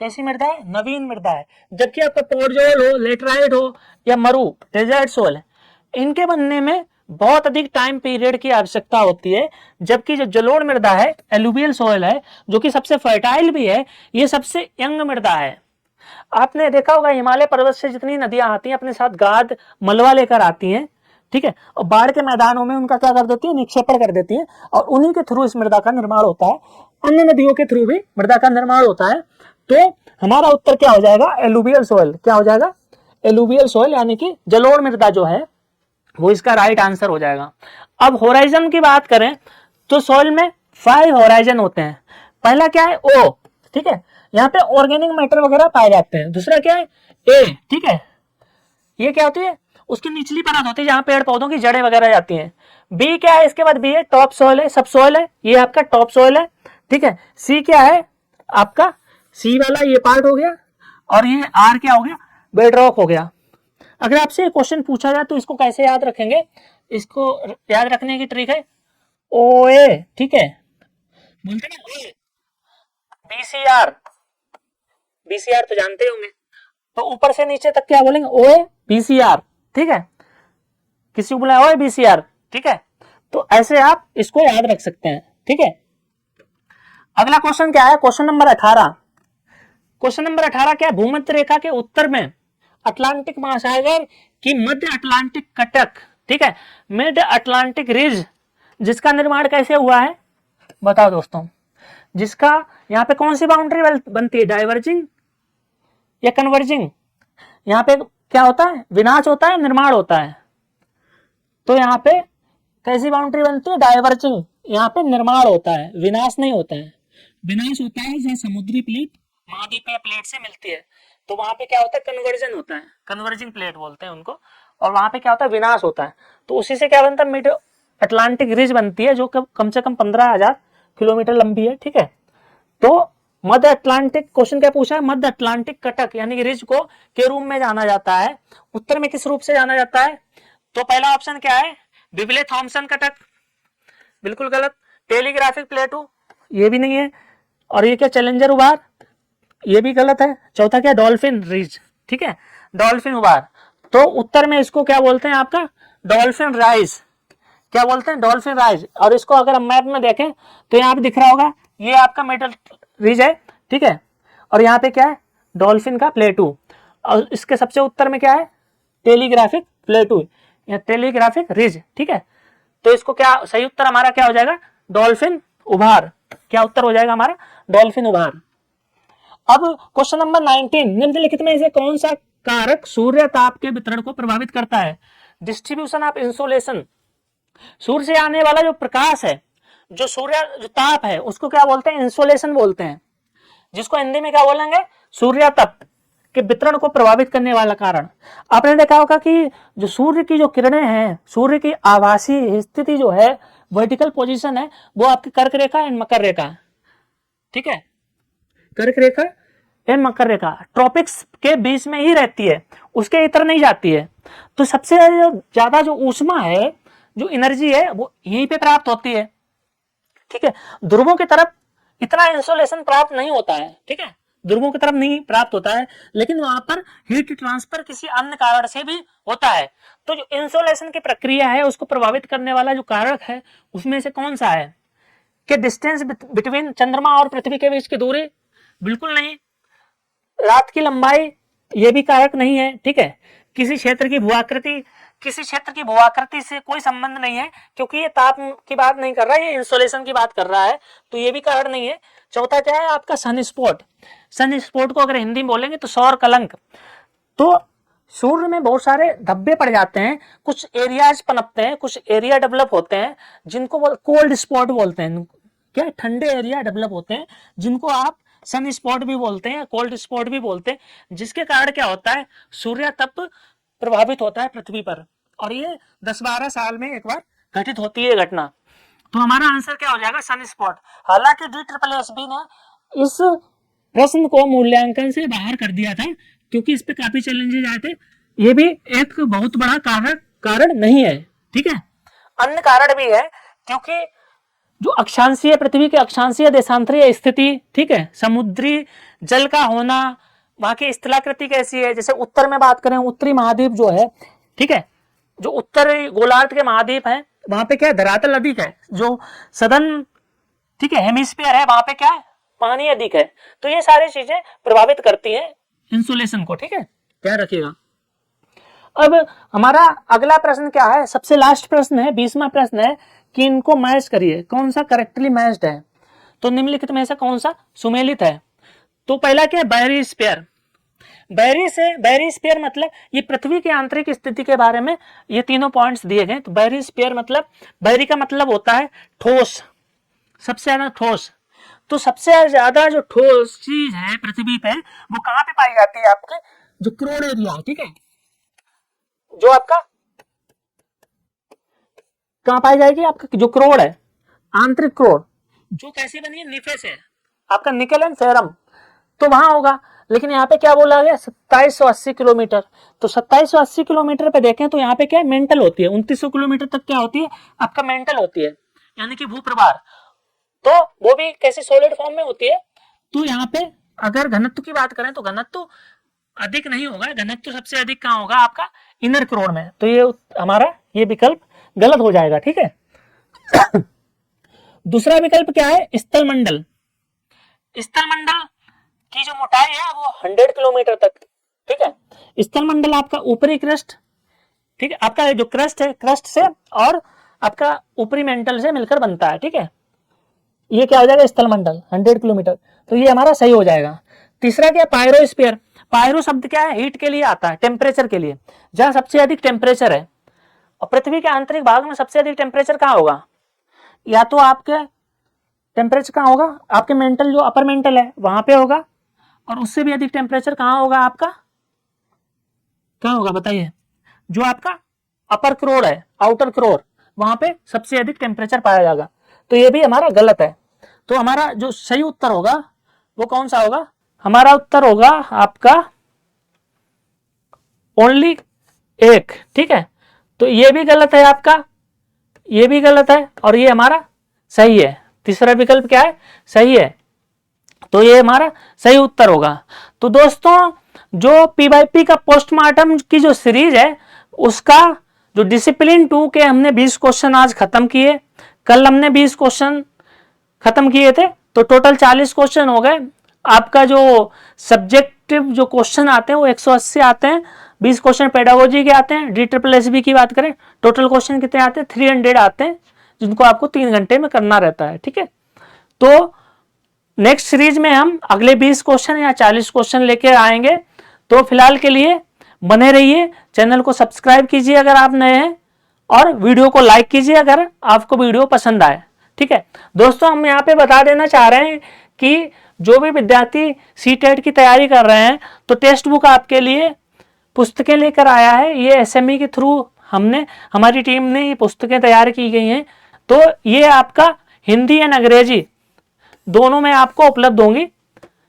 कैसी मृदा है, नवीन मृदा है। जबकि आपका पोरजोल हो, लेटराइट हो या मरु डेजर्ट सोल है, इनके बनने में बहुत अधिक टाइम पीरियड की आवश्यकता होती है। जबकि जो जलोढ़ मृदा है, एलुवियल सोइल है, जो कि सबसे फर्टाइल भी है, ये सबसे यंग मृदा है। आपने देखा होगा हिमालय पर्वत से जितनी नदियां आती हैं अपने साथ गाद मलबा लेकर आती हैं। ठीक है, और बाढ़ के मैदानों में उनका क्या कर देती है, निक्षेपण कर देती है, और उन्हीं के थ्रू इस मृदा का निर्माण होता है। अन्य नदियों के थ्रू भी मृदा का निर्माण होता है। तो हमारा उत्तर क्या हो जाएगा, एलुवियल सोइल। क्या हो जाएगा, एलुवियल सोइल, यानी कि जलोढ़ मृदा जो है वो इसका राइट आंसर हो जाएगा। अब होराइजन की बात करें तो सॉइल में 5 होराइजन होते हैं। पहला क्या है? ओ, ठीक है, यहाँ पे ऑर्गेनिक मैटर वगैरह पाए जाते हैं। दूसरा क्या है? ए, ठीक है, ये क्या होती है? उसकी निचली परत होती है जहां पेड़ पौधों की जड़ें वगैरह जाती हैं। बी क्या है? इसके बाद बी है टॉप सॉइल है, सब सॉइल है, ये आपका टॉप सॉइल है, ठीक है। सी क्या है? आपका सी वाला ये पार्ट हो गया, और ये आर क्या हो गया? बेडरॉक हो गया। अगर आपसे क्वेश्चन पूछा जाए तो इसको कैसे याद रखेंगे? इसको याद रखने की ट्रिक है ओ ए, ठीक है, बोलते ना ए, बीसीआर, बीसीआर तो जानते होंगे। तो ऊपर से नीचे तक क्या बोलेंगे? ओ ए बीसीआर, ठीक है। किसी को बुलाया ओए बीसीआर, ठीक है। तो ऐसे आप इसको याद रख सकते हैं, ठीक है। अगला क्वेश्चन क्या है? Question number 18। क्वेश्चन नंबर 18 क्या है? भूमध्य रेखा के उत्तर में अटलांटिक महासागर की मध्य अटलांटिक कटक, ठीक है, मिड अटलांटिक रिज, जिसका निर्माण कैसे हुआ है? बताओ दोस्तों। जिसका यहाँ पे कौन सी बाउंड्री बनती है? डाइवर्जिंग या कन्वर्जिंग? यहाँ पे क्या होता है? विनाश होता है, निर्माण होता है। तो यहाँ पे कैसी बाउंड्री बनती है? डाइवर्जिंग। यहाँ पे निर्माण होता है, विनाश नहीं होता है। विनाश होता है जहाँ समुद्री प्लेट महाद्वीपीय प्लेट से मिलती है, तो वहां पे क्या होता है? कन्वर्जन होता है, कन्वर्जिंग प्लेट बोलते हैं उनको। और वहां पे क्या होता है? विनाश होता है। तो उसी से क्या बनता है? मिड अटलांटिक रिज बनती है, जो कम से कम 15,000 किलोमीटर लंबी है, ठीक है। तो मध्य अटलांटिक, क्वेश्चन क्या पूछा है? मध्य अटलांटिक कटक यानी कि रिज को के रूप में जाना जाता है। उत्तर में किस रूप से जाना जाता है? तो पहला ऑप्शन क्या है? बिबले थॉम्सन कटक, बिल्कुल गलत। टेलीग्राफिक प्लेटू, ये भी नहीं है। और ये क्या? चैलेंजर उभार, ये भी गलत है। चौथा क्या? डॉल्फिन रिज, ठीक है, डॉल्फिन उभार। तो उत्तर में इसको क्या बोलते हैं? आपका डॉल्फिन राइज। क्या बोलते हैं? Dolphin rise. और इसको अगर हम मैप में देखें तो यहाँ पे दिख रहा होगा, ये आपका मिडल रिज है, ठीक है। और यहाँ पे क्या है? डॉल्फिन का प्लेटू। और इसके सबसे उत्तर में क्या है? टेलीग्राफिक प्लेटू या टेलीग्राफिक रिज, ठीक है। तो इसको क्या सही उत्तर हमारा क्या हो जाएगा? डॉल्फिन उभार। क्या उत्तर हो जाएगा हमारा? डॉल्फिन उभार। अब क्वेश्चन नंबर 19, निम्नलिखित में से कौन सा कारक सूर्य ताप के वितरण को प्रभावित करता है? Distribution of insolation. सूर्य से आने वाला जो प्रकाश है, जो सूर्य जो ताप है, उसको क्या बोलते हैं? इंसोलेशन बोलते हैं, जिसको हिंदी में क्या बोलेंगे? सूर्य तप के वितरण को प्रभावित करने वाला कारण। आपने देखा होगा कि जो सूर्य की जो किरणें हैं, सूर्य की आभासी स्थिति जो है, वर्टिकल पोजीशन है, वो आपकी कर्क रेखा एंड मकर रेखा, ठीक है, कर्क रेखा एंड मकर रेखा ट्रॉपिक्स के बीच में ही रहती है, उसके इतर नहीं जाती है। तो सबसे ज्यादा जो ऊष्मा है, जो एनर्जी है, वो यहीं पे प्राप्त होती है, ठीक है। ध्रुवों की तरफ इतना इंसोलेशन प्राप्त नहीं होता है, ठीक है, ध्रुवों की तरफ नहीं प्राप्त होता है, लेकिन वहां पर हीट ट्रांसफर किसी अन्य कारण से भी होता है। तो जो इंसोलेशन की प्रक्रिया है, उसको प्रभावित करने वाला जो कारक है, उसमें से कौन सा है? कि डिस्टेंस बिटवीन चंद्रमा और पृथ्वी के बीच की दूरी? बिल्कुल नहीं। रात की लंबाई, ये भी कारक नहीं है, ठीक है। किसी क्षेत्र की भूआकृति, किसी क्षेत्र की भूआकृति से कोई संबंध नहीं है, क्योंकि ये ताप की बात नहीं कर रहा है, ये इंसोलेशन की बात कर रहा है, तो ये भी कारण नहीं है। चौथा क्या है आपका? सन स्पॉट। सन स्पॉट को अगर हिंदी में बोलेंगे तो सौर कलंक। तो सूर्य में बहुत सारे धब्बे पड़ जाते हैं, कुछ एरियाज पनपते हैं, कुछ एरिया डेवलप होते हैं, जिनको कोल्ड स्पॉट बोलते हैं। क्या? ठंडे एरिया डेवलप होते हैं, जिनको आप सन स्पॉट भी बोलते हैं, कोल्ड स्पॉट भी बोलते हैं, जिसके कारण क्या होता है? सूर्य तप प्रभावित होता है पृथ्वी पर, और ये 10-12 साल में एक बार घटित होती है घटना। तो हमारा आंसर क्या हो जाएगा? सन स्पॉट। हालांकि DSSB ने इस प्रश्न को मूल्यांकन से बाहर कर दिया था, क्योंकि इस पे काफी चैलेंजेस आए थे। ये भी एक बहुत बड़ा कारण नहीं है, ठीक है। अन्य कारण भी है, क्योंकि जो अक्षांशीय, पृथ्वी के अक्षांशीय देशांतरीय स्थिति, ठीक है, समुद्री जल का होना, वहां की स्थलाकृति कैसी है, जैसे उत्तर में बात करें, उत्तरी महाद्वीप जो है, ठीक है, जो उत्तरी गोलार्ध के महाद्वीप है, वहां पे क्या है? धरातल अधिक है। जो सदन, ठीक है, हेमिस्फीयर है, वहां पे क्या है? पानी अधिक है। तो ये सारी चीजें प्रभावित करती है इंसुलेशन को, ठीक है, ध्यान रखिएगा। अब हमारा अगला प्रश्न क्या है? सबसे लास्ट प्रश्न है, 20वां प्रश्न है कि इनको मैच करिए, कौन सा करेक्टली मैच्ड है। तो निम्नलिखित में से कौन सा सुमेलित है? तो पहला क्या है? बायोस्फीयर। बैरिस्फीयर मतलब ये पृथ्वी की आंतरिक स्थिति के बारे में ये तीनों पॉइंट्स दिए गए। तो बैरिस्फीयर मतलब, बैरी का मतलब होता है ठोस, सबसे ज्यादा ठोस। तो सबसे ज्यादा जो ठोस चीज है पृथ्वी पे वो कहां पे पाई जाती है? आपके जो क्रोड एरिया है, ठीक है, जो आपका कहां पाई जाएगी? आपका जो क्रोड है, आंतरिक क्रोड, जो कैसे बनी है? निफे से, आपका निकल एंड फेरम, तो वहां होगा। लेकिन यहाँ पे क्या बोला गया? 2780 किलोमीटर। तो 2780 किलोमीटर पे देखें तो यहाँ पे क्या मेंटल होती है, 2900 किलोमीटर तक क्या होती है? आपका मेंटल होती है, यानी कि भूप्रभार। तो वो भी कैसे? सॉलिड फॉर्म में होती है। तो यहाँ पे अगर घनत्व की बात करें तो घनत्व अधिक नहीं होगा, घनत्व सबसे अधिक कहाँ होगा? आपका इनर क्रोड में। तो ये हमारा ये विकल्प गलत हो जाएगा, ठीक है। दूसरा विकल्प क्या है? स्थल मंडल। स्थल मंडल की जो मोटाई है वो 100 किलोमीटर तक, ठीक है। स्थल मंडल आपका ऊपरी क्रस्ट, ठीक है, आपका जो क्रस्ट है, क्रस्ट से और आपका ऊपरी मेंटल से मिलकर बनता है, ठीक है। ये क्या हो जाएगा? स्थल मंडल 100 किलोमीटर। तो ये हमारा सही हो जाएगा। तीसरा क्या? पायरोस्फीयर। पायरो शब्द क्या है? हीट के लिए आता है, टेम्परेचर के लिए, जहां सबसे अधिक टेम्परेचर है। और पृथ्वी के आंतरिक भाग में सबसे अधिक टेम्परेचर कहाँ होगा? या तो आपके टेम्परेचर कहाँ होगा? आपके मेंटल, जो अपर मेंटल है वहां पे होगा। और उससे भी अधिक टेम्परेचर कहाँ होगा? आपका कहाँ होगा बताइए? जो आपका अपर क्रोर है, आउटर क्रोर, वहां पे सबसे अधिक टेम्परेचर पाया जाएगा। तो ये भी हमारा गलत है। तो हमारा जो सही उत्तर होगा वो कौन सा होगा? हमारा उत्तर होगा आपका ओनली एक, ठीक है। तो ये भी गलत है आपका, ये भी गलत है, और ये हमारा सही है। तीसरा विकल्प क्या है? सही है। तो ये हमारा सही उत्तर होगा। तो दोस्तों, जो पी का पोस्टमार्टम की जो सीरीज है उसका जो डिसिप्लिन 2 के हमने 20 क्वेश्चन आज खत्म किए। कल हमने 20 क्वेश्चन खत्म किए थे, तो टोटल 40 क्वेश्चन हो गए। आपका जो सब्जेक्टिव जो क्वेश्चन आते हैं वो 180 आते हैं, 20 क्वेश्चन पेडागोजी के आते हैं। DSSB की बात करें, टोटल क्वेश्चन कितने आते हैं? 300 आते हैं, जिनको आपको 3 घंटे में करना रहता है, ठीक है। तो नेक्स्ट सीरीज में हम अगले 20 क्वेश्चन या 40 क्वेश्चन लेके आएंगे। तो फिलहाल के लिए बने रहिए, चैनल को सब्सक्राइब कीजिए अगर आप नए हैं, और वीडियो को लाइक कीजिए अगर आपको वीडियो पसंद आए, ठीक है। दोस्तों, हम यहाँ पे बता देना चाह रहे हैं कि जो भी विद्यार्थी सीटेट की तैयारी कर रहे हैं तो टेक्स्ट बुक आपके लिए पुस्तकें लेकर आया है। ये SME के थ्रू हमारी टीम ने ये पुस्तकें तैयार की गई हैं। तो ये आपका हिंदी एंड अंग्रेजी दोनों में आपको उपलब्ध होंगी,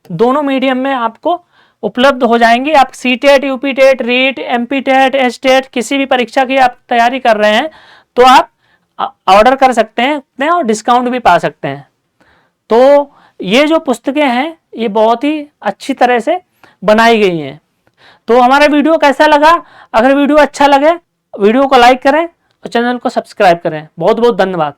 दोनों मीडियम में आपको उपलब्ध हो जाएंगी। आप CTET, UPTET, REET, MPTET, STET किसी भी परीक्षा की आप तैयारी कर रहे हैं तो आप ऑर्डर कर सकते हैं और डिस्काउंट भी पा सकते हैं। तो ये जो पुस्तकें हैं ये बहुत ही अच्छी तरह से बनाई गई हैं। तो हमारा वीडियो कैसा लगा? अगर वीडियो अच्छा लगे वीडियो को लाइक करें और चैनल को सब्सक्राइब करें। बहुत बहुत धन्यवाद।